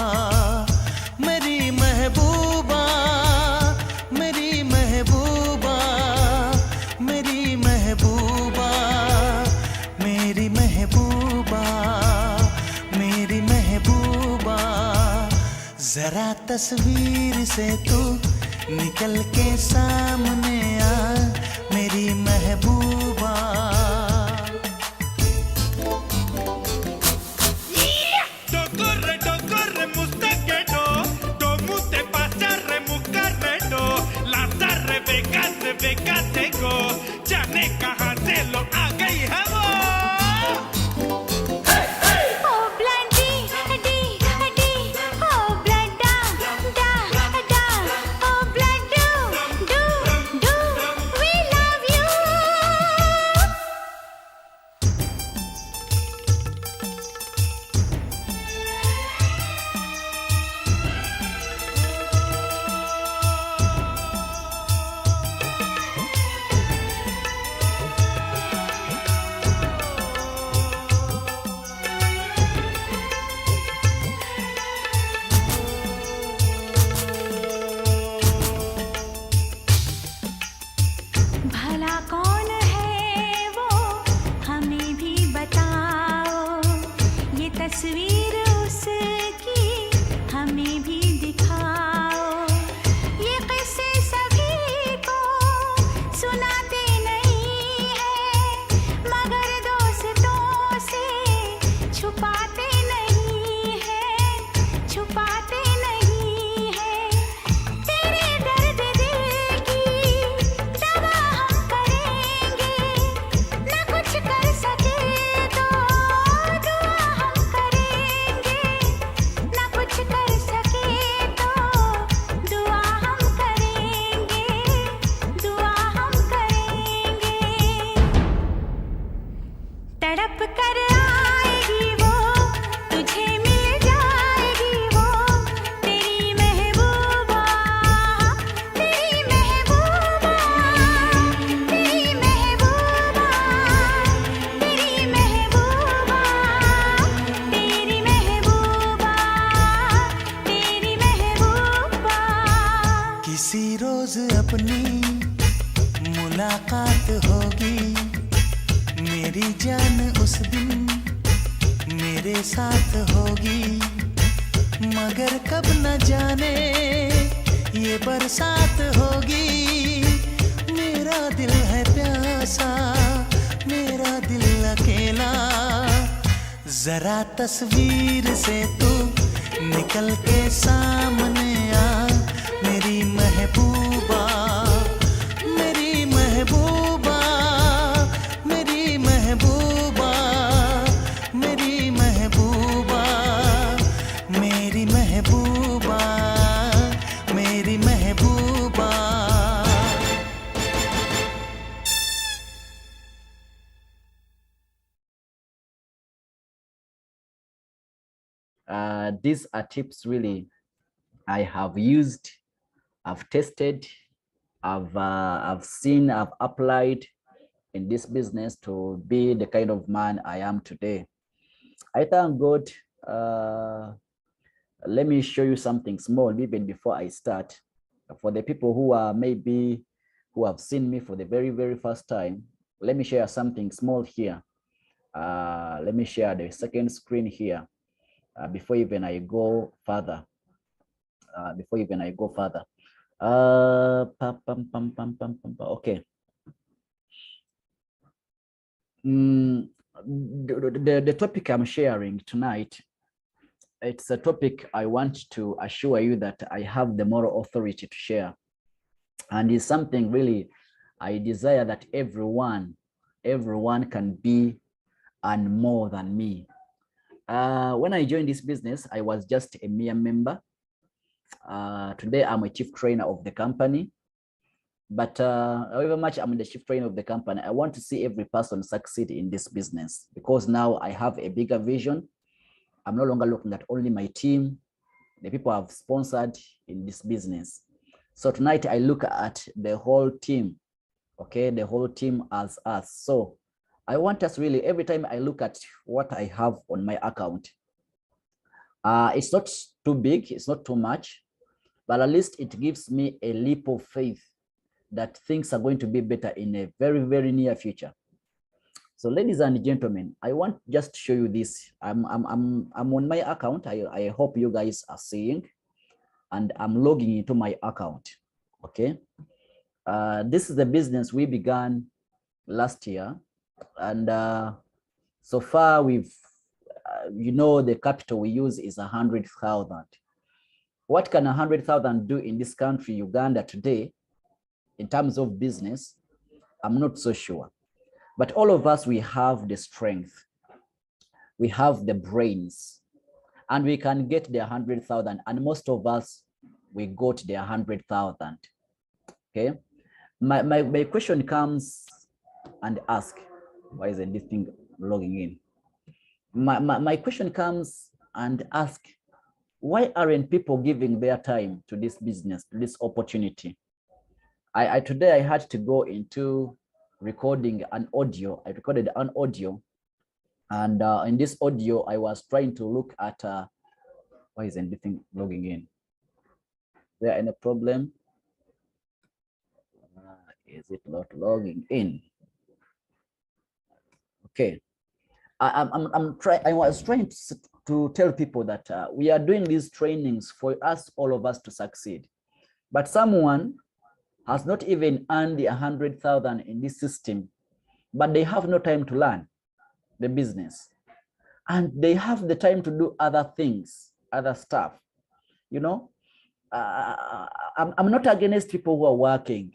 मेरी महबूबा, मेरी महबूबा, मेरी महबूबा, मेरी महबूबा, मेरी महबूबा। जरा तस्वीर से तू निकल के सामने आ मेरी महबूबा। Corre, mustaquero, como te pasa, remucarredo, las rebecas, rebecas, tengo, ya ne kahan se lo a gई है वो। Oh bloody di di, oh blood da da da, oh blood do, we love you. भला कौन है वो हमें भी बताओ, ये तस्वीर उसकी हमें भी दिखाओ। ये किस्से सभी को सुनाते नहीं है, मगर दोस्तों से छुपाते नहीं है, छुपाते नहीं है। तेरे दर्द दिल की दवा हम करेंगे, न कुछ कर सके तो दुआ हम करेंगे। साथ होगी, मगर कब न जाने ये बरसात होगी। मेरा दिल है प्यासा, मेरा दिल अकेला, जरा तस्वीर से तू निकल के सामने आ, मेरी महबूबा, मेरी महबूबा, मेरी महबूबा, मेरी महबूबा, मेरी महबूबा, मेरी महबूबा। These are tips really I have used, I've tested, I've seen, I've applied in this business to be the kind of man I am today. I thank God. Let me show you something small even before I start. For the people who are maybe who have seen me for the very, very first time, let me share something small here. Let me share the second screen here. Before even I go further, okay. The topic I'm sharing tonight, it's a topic I want to assure you that I have the moral authority to share, and it's something really I desire that everyone can be and more than me. When I joined this business, I was just a mere member. Today, I'm a chief trainer of the company. But however much I'm the chief trainer of the company, I want to see every person succeed in this business, because now I have a bigger vision. I'm no longer looking at only my team, the people I've sponsored in this business. So tonight I look at the whole team, okay, the whole team as us. So I want us really, every time I look at what I have on my account, it's not too big, it's not too much, but at least it gives me a leap of faith that things are going to be better in a very, very near future. So ladies and gentlemen, I want just to show you this. I'm on my account. I hope you guys are seeing, and I'm logging into my account, okay? This is the business we began last year, and so far we've, the capital we use is 100,000. What can 100,000 do in this country, Uganda, today, in terms of business? I'm not so sure. But all of us, we have the strength, we have the brains, and we can get the 100,000. And most of us, we got the 100,000. Okay. My question comes and ask, why isn't this thing logging in? My question comes and ask, why aren't people giving their time to this business, to this opportunity? Today I had to go into recording an audio. I recorded an audio, and in this audio I was trying to look at why isn't anything logging in? Is there any problem? Is it not logging in? Okay. I was trying to tell people that we are doing these trainings for us, all of us, to succeed. But someone has not even earned the 100,000 in this system, but they have no time to learn the business, and they have the time to do other things, other stuff. I'm not against people who are working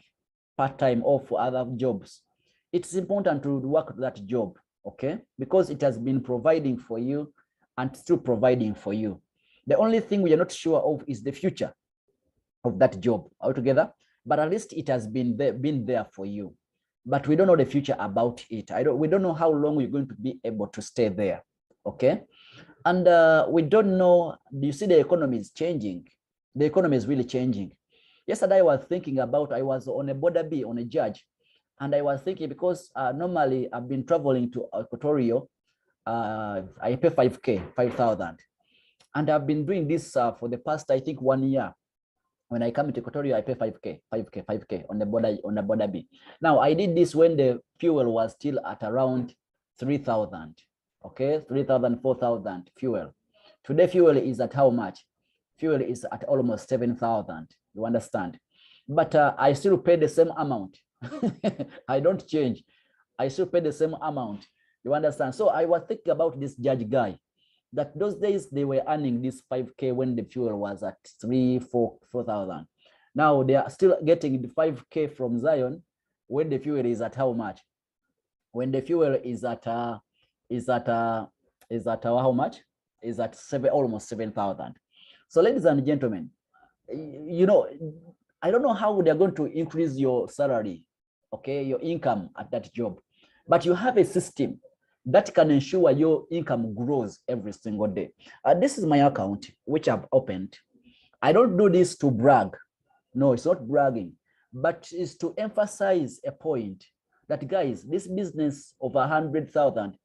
part-time or for other jobs. It's important to work that job, okay, because it has been providing for you and still providing for you. The only thing we are not sure of is the future of that job altogether. But at least it has been there for you. But we don't know the future about it. We don't know how long you're going to be able to stay there, okay? And we don't know, do you see the economy is changing? The economy is really changing. Yesterday I was thinking about, I was on a border B, on a judge, and I was thinking, because normally I've been traveling to Equatorio, I pay 5,000. And I've been doing this for the past, I think, 1 year. When I come to Equatorio, I pay 5K on the border B. Now I did this when the fuel was still at around 3,000. Okay, 3,000, 4,000 fuel. Today, fuel is at how much? Fuel is at almost 7,000. You understand? But I still pay the same amount. I don't change. I still pay the same amount. You understand? So I was thinking about this judge guy, that those days they were earning this 5K when the fuel was at 4,000. Now they are still getting the 5K from Zion when the fuel is at how much? When the fuel is at how much? Is at almost 7,000. So ladies and gentlemen, you know, I don't know how they're going to increase your salary, okay, your income at that job, but you have a system that can ensure your income grows every single day. This is my account, which I've opened. I don't do this to brag. No, it's not bragging, but it's to emphasize a point that, guys, this business of 100,000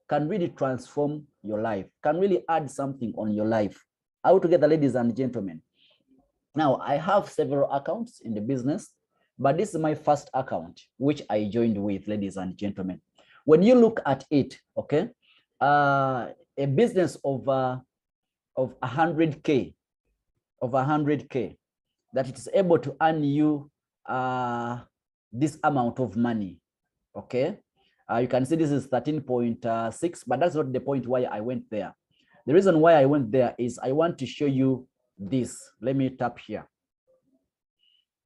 can really transform your life, can really add something on your life. All together, ladies and gentlemen. Now, I have several accounts in the business, but this is my first account, which I joined with, ladies and gentlemen. When you look at it, okay, a business of 100K, that it is able to earn you this amount of money, okay? You can see this is 13.6, but that's not the point why I went there. The reason why I went there is I want to show you this. Let me tap here.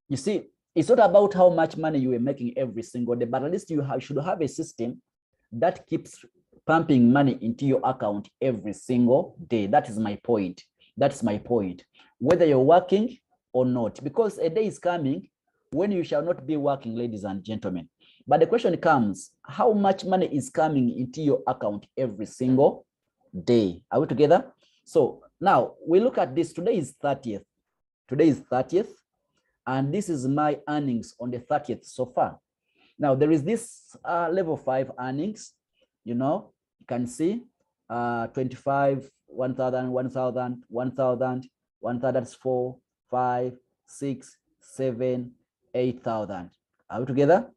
You see, it's not about how much money you are making every single day, but at least you should have a system that keeps pumping money into your account every single day. That is my point. That's my point. Whether you're working or not, because a day is coming when you shall not be working, ladies and gentlemen. But the question comes, how much money is coming into your account every single day? Are we together? So now we look at this. Today is 30th. Today is 30th. And this is my earnings on the 30th so far. Now there is this level 5 earnings. You know, you can see 25, 1,000, 1,000, 1,000, 1,000, that's 4, 5, 6, 7, 8,000. Are we together?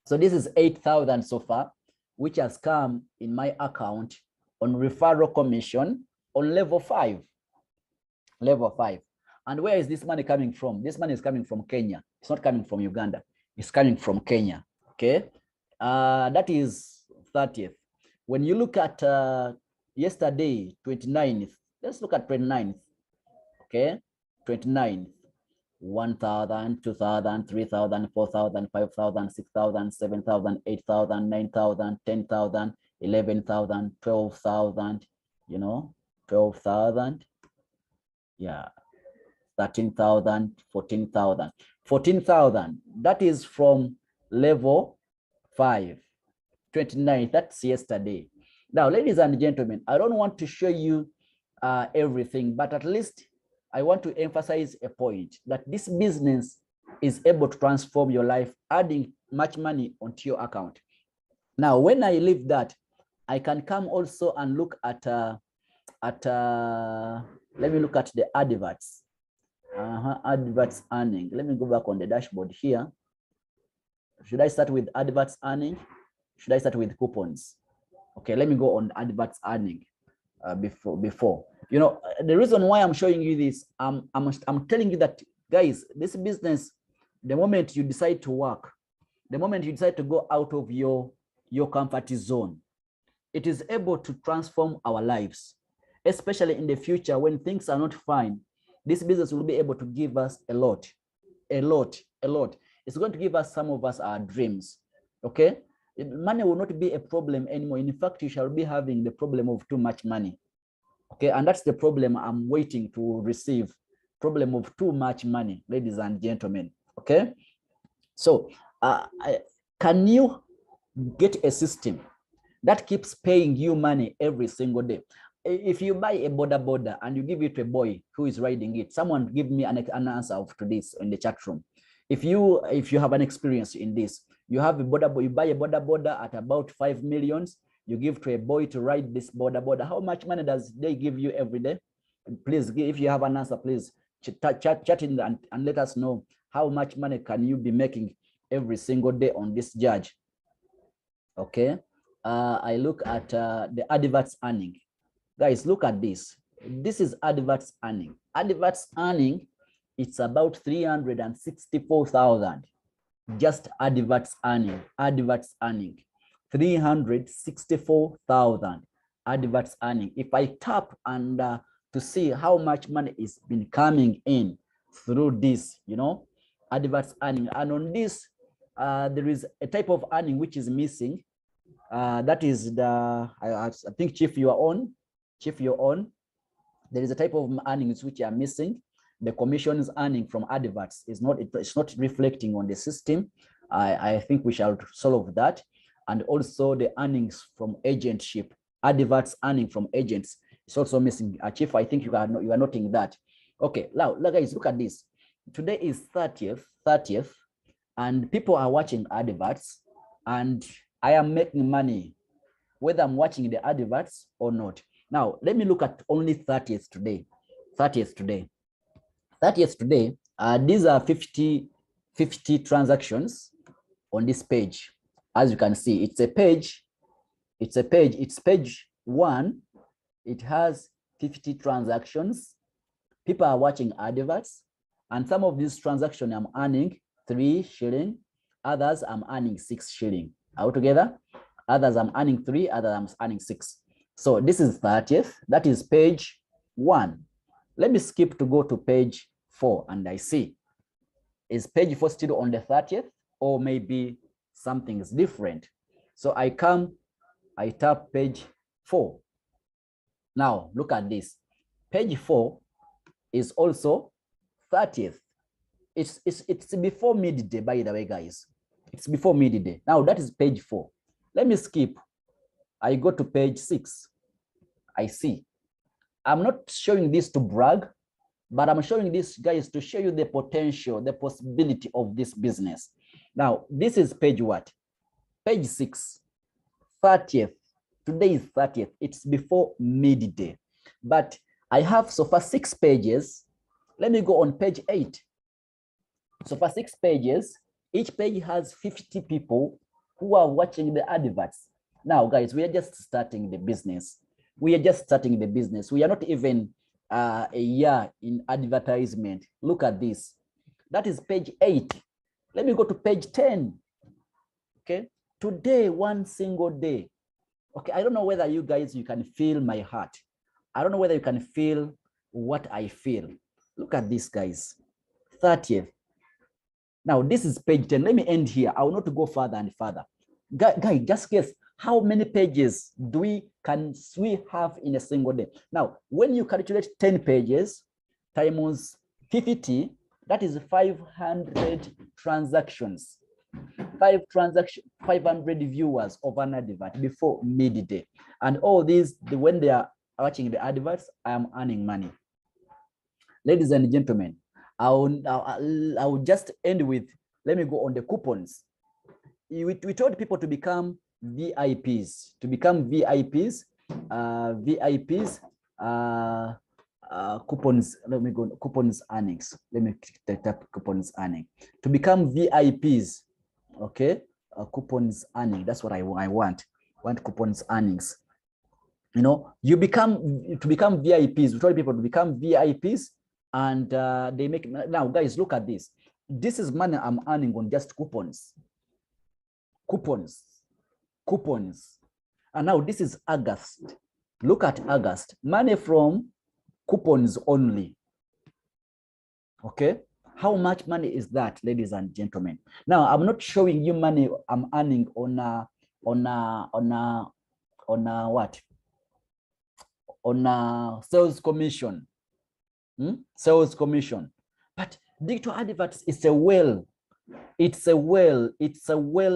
So this is 8,000 so far, which has come in my account on referral commission on level 5. Level 5. And where is this money coming from? This money is coming from Kenya. It's not coming from Uganda. It's coming from Kenya. Okay. That is 30th. When you look at yesterday, 29th, let's look at 29th. Okay. 29th. 1,000, 2,000, 3,000, 4,000, 5,000, 6,000, 7,000, 8,000, 9,000, 10,000, 11,000, 12,000, you know, 12,000. Yeah. 13,000, 14,000. 14,000, that is from level 5. 29, that's yesterday. Now, ladies and gentlemen, I don't want to show you everything, but at least I want to emphasize a point that this business is able to transform your life, adding much money onto your account. Now, when I leave that, I can come also and look at let me look at the adverts. Adverts earning. Let me go back on the dashboard here. Should I start with adverts earning? Should I start with coupons? Okay, let me go on adverts earning before. You know, the reason why I'm showing you this, I'm telling you that, guys, this business, the moment you decide to work, the moment you decide to go out of your comfort zone, it is able to transform our lives, especially in the future when things are not fine. This business will be able to give us a lot. It's going to give us, some of us, our dreams. Okay, money will not be a problem anymore. In fact, you shall be having the problem of too much money. Okay, and that's the problem I'm waiting to receive. Problem of too much money, ladies and gentlemen. Okay, so can you get a system that keeps paying you money every single day? If you buy a boda and you give it to a boy who is riding it, someone give me an answer to this in the chat room. If you have an experience in this, you have a you buy a boda at about 5 million, you give to a boy to ride this boda. How much money does they give you every day? Please, if you have an answer, please chat in and let us know how much money can you be making every single day on this judge. Okay, I look at the adverts earning. Guys, look at this. This is adverts earning. Adverts earning, it's about 364,000. Just adverts earning. Adverts earning. 364,000 adverts earning. If I tap and to see how much money is been coming in through this, you know, adverts earning, and on this there is a type of earning which is missing. That is the I think Chief, you are on. Chief, you're on. There is a type of earnings which are missing. The commission's earning from adverts is not, it's not reflecting on the system. I think we shall solve that. And also the earnings from agentship, adverts earning from agents is also missing. Chief, I think you are noting that. Okay, now guys, look at this. Today is 30th, and people are watching adverts, and I am making money whether I'm watching the adverts or not. Now, let me look at only 30th today. 30th today. These are 50 transactions on this page. As you can see, it's page 1. It has 50 transactions. People are watching adverts, and some of these transactions I'm earning 3 shilling, others I'm earning 6 shilling. Altogether, others I'm earning 3, others I'm earning 6. So this is 30th, that is page 1. Let me skip to go to page 4 and I see, is page 4 still on the 30th, or maybe something is different? So I tap page 4. Now look at this. Page 4 is also 30th. It's before midday, by the way, guys. It's before midday. Now that is page 4. Let me skip. I go to page 6. I see. I'm not showing this to brag, but I'm showing this, guys, to show you the potential, the possibility of this business. Now, this is page what? Page 6, 30th. Today is 30th. It's before midday. But I have so far 6 pages. Let me go on page 8. So for 6 pages, each page has 50 people who are watching the adverts. Now, guys, we are just starting the business. We are just starting the business. We are not even a year in advertisement. Look at this. That is page 8. Let me go to page 10. Okay. Today, one single day. Okay. I don't know whether you guys, you can feel my heart. I don't know whether you can feel what I feel. Look at this, guys. 30th. Now, this is page 10. Let me end here. I will not go further and further. Guys, just guess how many pages can we have in a single day? Now, when you calculate 10 pages times 50, that is 500 transactions. 500 viewers of an advert before midday. And all these, when they are watching the adverts, I am earning money. Ladies and gentlemen, I will just end with, let me go on the coupons. We told people to become VIPs, coupons. Let me go coupons earnings. Let me tap coupons earning to become VIPs. Okay, coupons earning. That's what I want. Coupons earnings. You know, to become VIPs. We told people to become VIPs, and they make. Now, guys, look at this. This is money I'm earning on just coupons. And now this is August. Look at August. Money from coupons only. Okay, how much money is that, ladies and gentlemen? Now, I'm not showing you money I'm earning on what? On sales commission. Sales commission. But digital adverts is a well. It's a well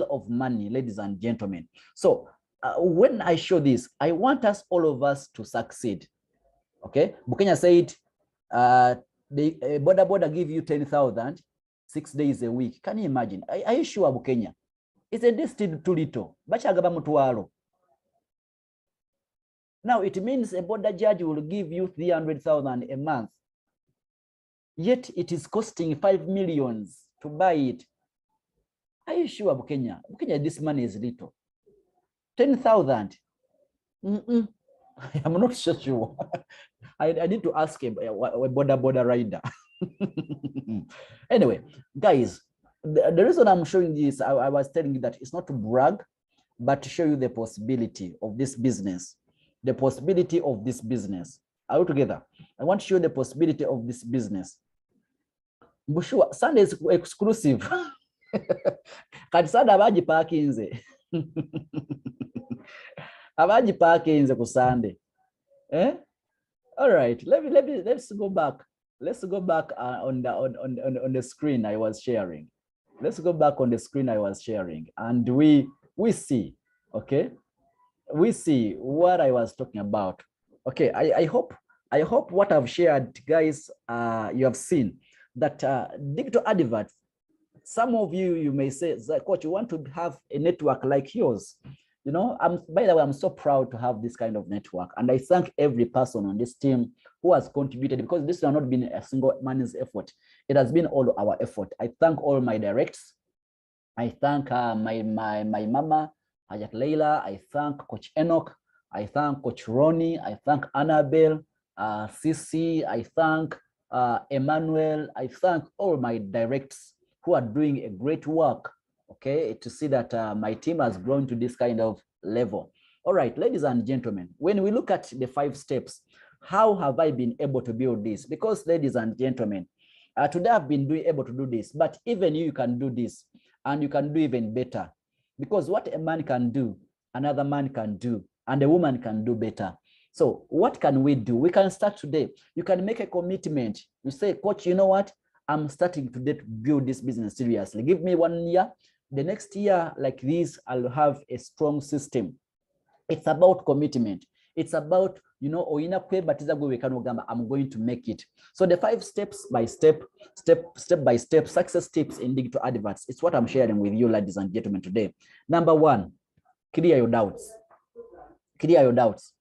of money, ladies and gentlemen. So when I show this, I want all of us to succeed. Okay, Bukenya said, the border give you 10,000, 6 days a week. Can you imagine? Are you sure, Bukenya? It's a this too little. Now it means a border judge will give you 300,000 a month. Yet it is costing 5 million to buy it. Are you sure, Bukenya? Bukenya, this money is little. 10,000. I'm not so sure. I need to ask a border rider. Anyway, guys, the reason I'm showing this, I was telling you that it's not to brag, but to show you the possibility of this business. The possibility of this business. Are we together? I want to show the possibility of this business. Bushua, Sunday is exclusive. Kati Sunday abaji parkinze. Abaji parkinze ku Sunday. Eh? All right. Let's go back. Let's go back on the screen I was sharing. Let's go back on the screen I was sharing, and we see. Okay, we see what I was talking about. Okay, I hope what I've shared, guys, you have seen that digital adverts. Some of you may say, Coach, you want to have a network like yours. You know, by the way, I'm so proud to have this kind of network, and I thank every person on this team who has contributed, because this has not been a single man's effort. It has been all our effort. I thank all my directs. I thank my mama, Hayat Leila. I thank Coach Enoch. I thank Coach Ronnie. I thank Annabelle, Sisi. I thank Emmanuel. I thank all my directs who are doing a great work, okay, to see that my team has grown to this kind of level. All right, ladies and gentlemen, when we look at the 5 steps, how have I been able to build this? Because, ladies and gentlemen, today I've been able to do this, but even you can do this, and you can do even better. Because what a man can do, another man can do, and a woman can do better. So what can we do? We can start today. You can make a commitment. You say, Coach, you know what? I'm starting today to build this business seriously. Give me 1 year. The next year, like this, I'll have a strong system. It's about commitment. It's about, you know, I'm going to make it. So the 5 steps by step by step success tips in digital adverts. It's what I'm sharing with you, ladies and gentlemen, today. Number 1, clear your doubts. Clear your doubts.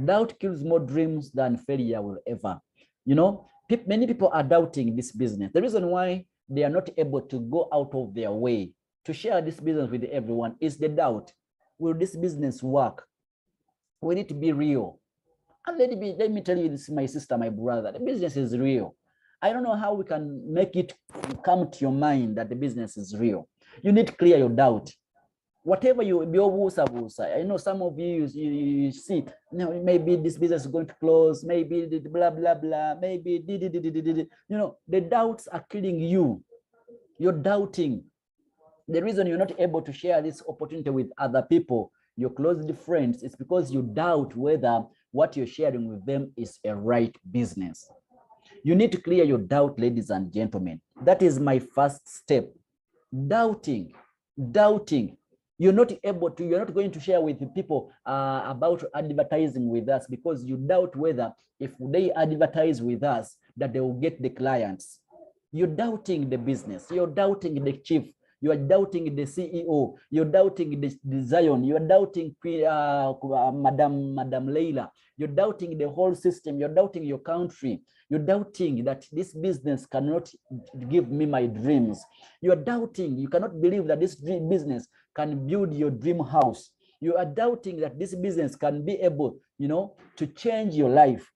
Doubt kills more dreams than failure will ever. You know, many people are doubting this business. The reason why they are not able to go out of their way to share this business with everyone is the doubt. Will this business work? We need to be real. And let me tell you this, my sister, my brother, the business is real. I don't know how we can make it come to your mind that the business is real. You need to clear your doubt. Whatever you, I know some of you see, you know, maybe this business is going to close, maybe blah, blah, blah, maybe, you know, the doubts are killing you. You're doubting. The reason you're not able to share this opportunity with other people, your close friends, is because you doubt whether what you're sharing with them is a right business. You need to clear your doubt, ladies and gentlemen. That is my first step. Doubting. You're not going to share with the people about advertising with us because you doubt whether if they advertise with us that they will get the clients. You're doubting the business. You're doubting the chief. You are doubting the CEO. You're doubting the Zion. You're doubting Madam Leila. You're doubting the whole system. You're doubting your country. You're doubting that this business cannot give me my dreams. You're doubting. You cannot believe that this business can build your dream house. You are doubting that this business can be able, you know, to change your life.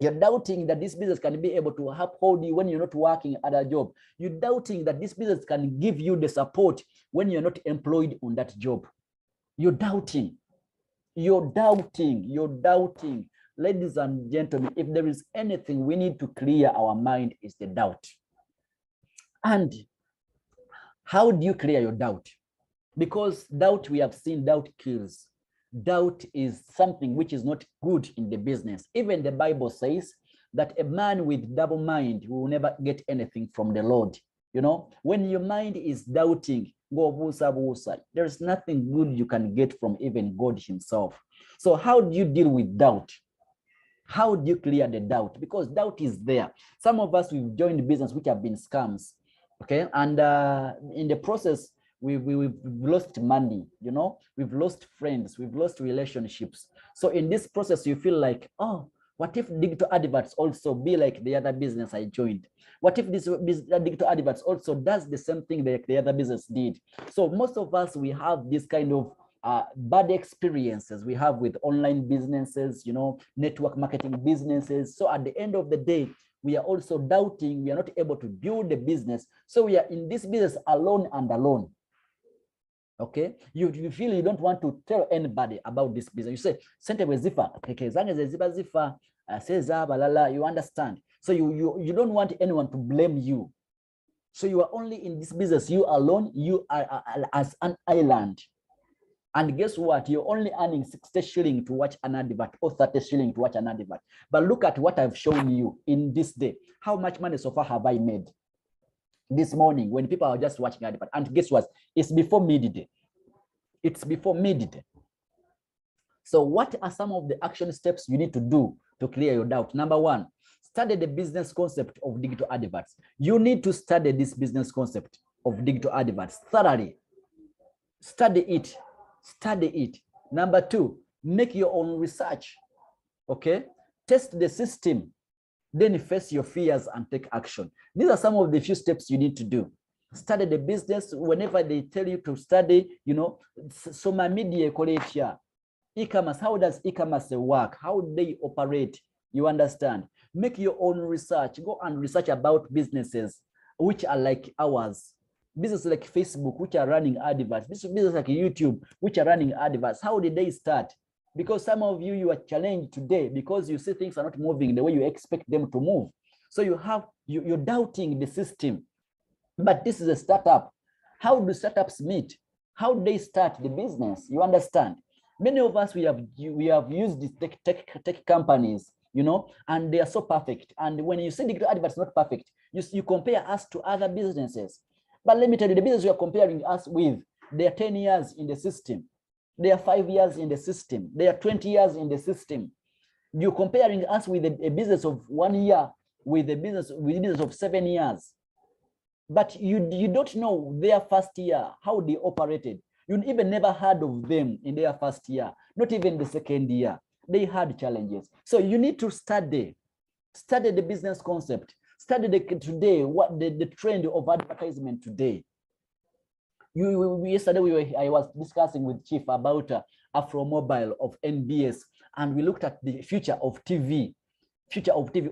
You're doubting that this business can be able to uphold you when you're not working at a job. You're doubting that this business can give you the support when you're not employed on that job. You're doubting. Ladies and gentlemen, if there is anything we need to clear our mind, is the doubt. And how do you clear your doubt? Because doubt, we have seen, doubt kills. Doubt is something which is not good in the business. Even the Bible says that a man with double mind will never get anything from the Lord. You know, when your mind is doubting, there's nothing good you can get from even God himself. So how do you deal with doubt? How do you clear the doubt? Because doubt is there. Some of us, we've joined business which have been scams, okay? And in the process, we've lost money, you know, we've lost friends, we've lost relationships. So in this process, you feel like, oh, what if digital adverts also be like the other business I joined? What if this digital adverts also does the same thing that the other business did? So most of us, we have this kind of bad experiences we have with online businesses, you know, network marketing businesses. So at the end of the day, we are also doubting, we are not able to build the business. So we are in this business alone and alone. Okay, you feel you don't want to tell anybody about this business. You say, "Sente zifa, okay, zifa, seza balala." You understand? So you don't want anyone to blame you. So you are only in this business, you alone. You are as an island. And guess what? You're only earning 60 shilling to watch an advert or 30 shilling to watch an advert. But look at what I've shown you in this day. How much money so far have I made? This morning when people are just watching advert, and guess what? It's before midday. It's before midday. So what are some of the action steps you need to do to clear your doubt? Number one, study the business concept of digital adverts. You need to study this business concept of digital adverts thoroughly. Study it. Study it. Number two, make your own research. Okay, test the system, then face your fears and take action. These are some of the few steps you need to do. Study the business. Whenever they tell you to study, you know, Soma Media College, e-commerce, how does e-commerce work? How do they operate? You understand? Make your own research. Go and research about businesses which are like ours. Businesses like Facebook, which are running adverts. Businesses like YouTube, which are running adverts. How did they start? Because some of you are challenged today because you see things are not moving the way you expect them to move. So you're doubting the system. But this is a startup. How do startups meet? How do they start the business? You understand? Many of us, we have used these tech companies, you know, and they are so perfect. And when you say digital adverts not perfect, you compare us to other businesses. But let me tell you, the business you are comparing us with, they are 10 years in the system. They are 5 years in the system. They are 20 years in the system. You're comparing us with a business of 1 year with a business of 7 years. But you don't know their first year, how they operated. You even never heard of them in their first year, not even the second year. They had challenges. So you need to study the business concept. Study today, what the trend of advertisement today. Yesterday I was discussing with Chief about Afro Mobile of NBS, and we looked at the future of TV.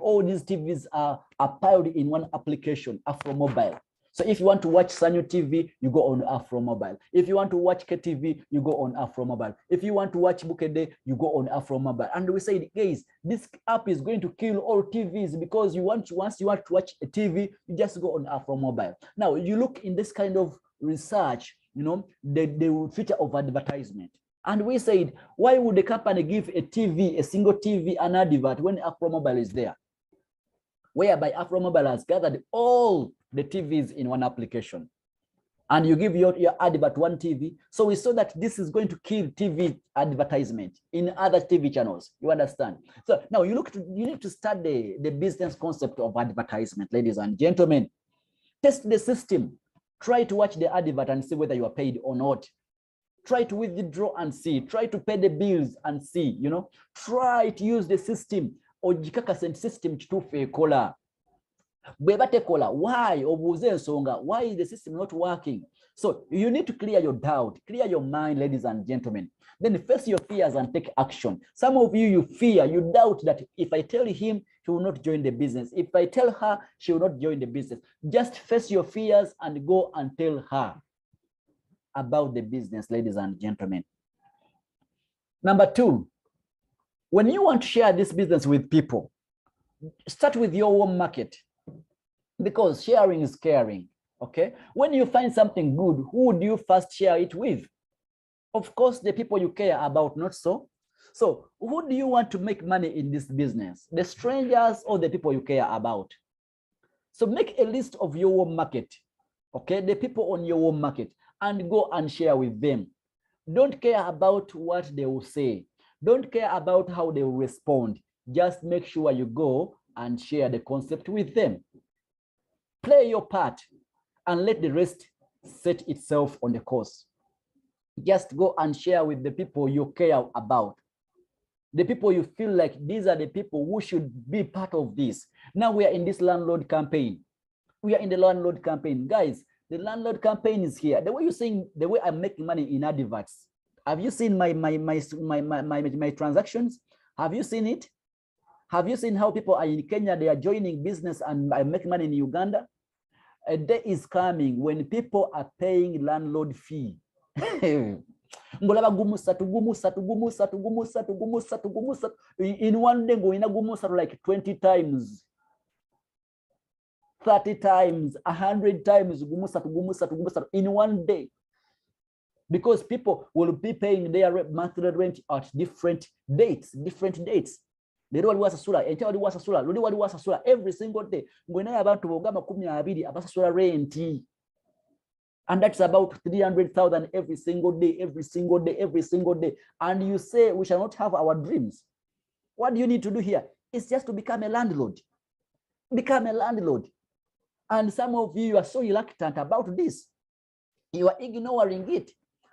All these TVs are piled in one application, Afro Mobile. So if you want to watch Sanyo TV, you go on Afro Mobile. If you want to watch KTV, you go on Afro Mobile. If you want to watch Bukede, you go on Afro Mobile. And we said, guys, this app is going to kill all TVs because once you want to watch a TV, you just go on Afro Mobile. Now you look in this kind of research, you know, the future of advertisement. And we said, why would the company give a single TV, an advert when Afro Mobile is there? Whereby Afro Mobile has gathered all the TVs in one application. And you give your advert one TV. So we saw that this is going to kill TV advertisement in other TV channels. You understand? So now you need to study the business concept of advertisement, ladies and gentlemen. Test the system. Try to watch the advert and see whether you are paid or not. Try to withdraw and see. Try to pay the bills and see, you know. Try to use the system. Ojikaka system chitufe kola. Why? Why is the system not working? So you need to clear your doubt, clear your mind, ladies and gentlemen. Then face your fears and take action. Some of you fear, you doubt that if I tell him, he will not join the business. If I tell her, she will not join the business. Just face your fears and go and tell her about the business, ladies and gentlemen. Number two, when you want to share this business with people, start with your home market, because sharing is caring. Okay, when you find something good, who would you first share it with? Of course, the people you care about, not so. So who do you want to make money in this business? The strangers or the people you care about? So make a list of your home market, okay, the people on your home market, and go and share with them. Don't care about what they will say. Don't care about how they will respond. Just make sure you go and share the concept with them. Play your part and let the rest set itself on the course. Just go and share with the people you care about. The people you feel like these are the people who should be part of this. Now we are in this landlord campaign. We are in the landlord campaign. Guys, the landlord campaign is here. The way you're saying, the way I'm making money in adverts Have you seen my transactions? Have you seen it? Have you seen how people are in Kenya, they are joining business and I make money in Uganda? A day is coming when people are paying landlord fee. In one day, going like 20 times, 30 times, 100 times in one day. Because people will be paying their monthly rent at different dates. Lero wali wasasula, ente wali wasasula, luli wali wasasula every single day. Ngwena abantu bogama 12 abasasula renti. And that's about 300,000 every single day. And you say we shall not have our dreams. What do you need to do here? It's just to become a landlord. Become a landlord. And some of you are so reluctant about this. You are ignoring it.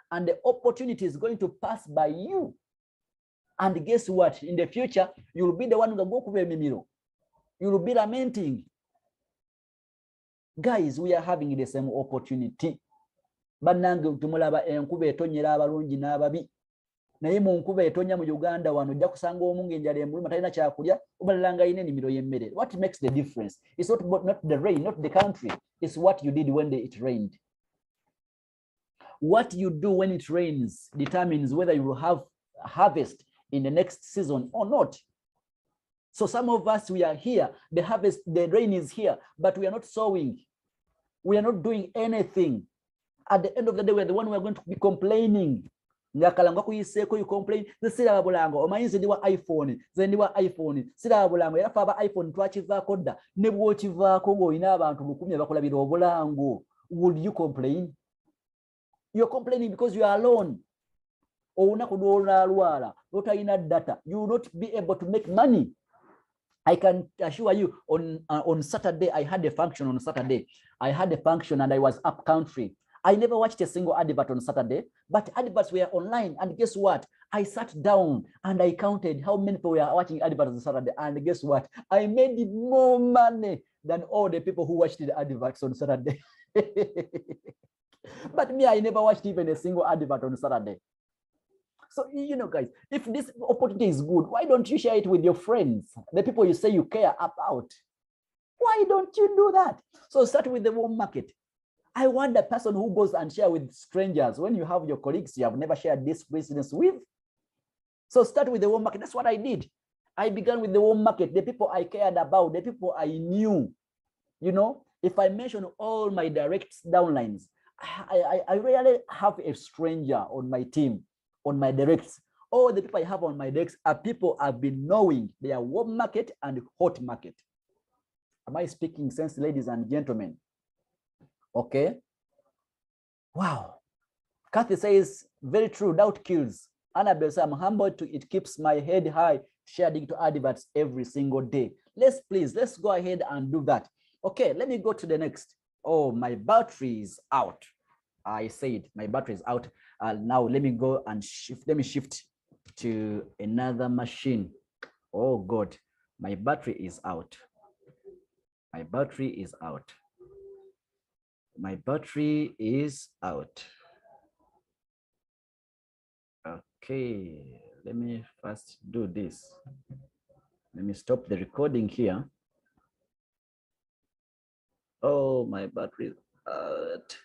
And the opportunity is going to pass by you. And guess what? In the future, you'll be the one who will go to the You'll be lamenting. Guys, we are having the same opportunity. Bannange tumulaba enkuba etonyera abalungi n'ababi. Naye mu nkuba etonya mu Uganda wano ojja kusanga omunge enjala emuluma talina kyakulya obalanga ine ennimiro y'emmere. What makes the difference? It's not the rain, not the country. It's what you did when it rained. What you do when it rains determines whether you will have a harvest in the next season or not. So some of us, we are here, the rain is here, but we are not sowing. We are not doing anything. At the end of the day, we are the one who are going to be complaining. You complain, the Sira Bulango, or my iPhone, Sira Bulango, Yafaba iPhone, Twachiva Koda, Nebuchiva Congo, Inaba, and Mukumia Bakolabido Bulango. Would you complain? You're complaining because you are alone. You will not be able to make money. I can assure you, on Saturday, I had a function on Saturday. I had a function and I was up country. I never watched a single advert on Saturday, but adverts were online. And guess what? I sat down and I counted how many people were watching adverts on Saturday. And guess what? I made more money than all the people who watched the adverts on Saturday. But me, I never watched even a single advert on Saturday. So, guys, if this opportunity is good, why don't you share it with your friends, the people you say you care about? Why don't you do that? So start with the warm market. I want the person who goes and share with strangers. When you have your colleagues you have never shared this business with. So start with the warm market. That's what I did. I began with the warm market, the people I cared about, the people I knew. If I mention all my direct downlines, I rarely have a stranger on my team, on my directs. All the people I have on my decks are people I've been knowing. They are warm market and hot market. Am I speaking sense, ladies and gentlemen? Okay. Wow. Kathy says, very true, doubt kills. Annabelle says, I'm humbled to it keeps my head high, sharing to adverts every single day. Let's go ahead and do that. Okay, let me go to the next. Oh, my battery is out. I said my battery is out. Now let me go and shift to another machine. Oh God, my battery is out. My battery is out. My battery is out. Okay, let me first do this. Let me stop the recording here. Oh, my battery is out.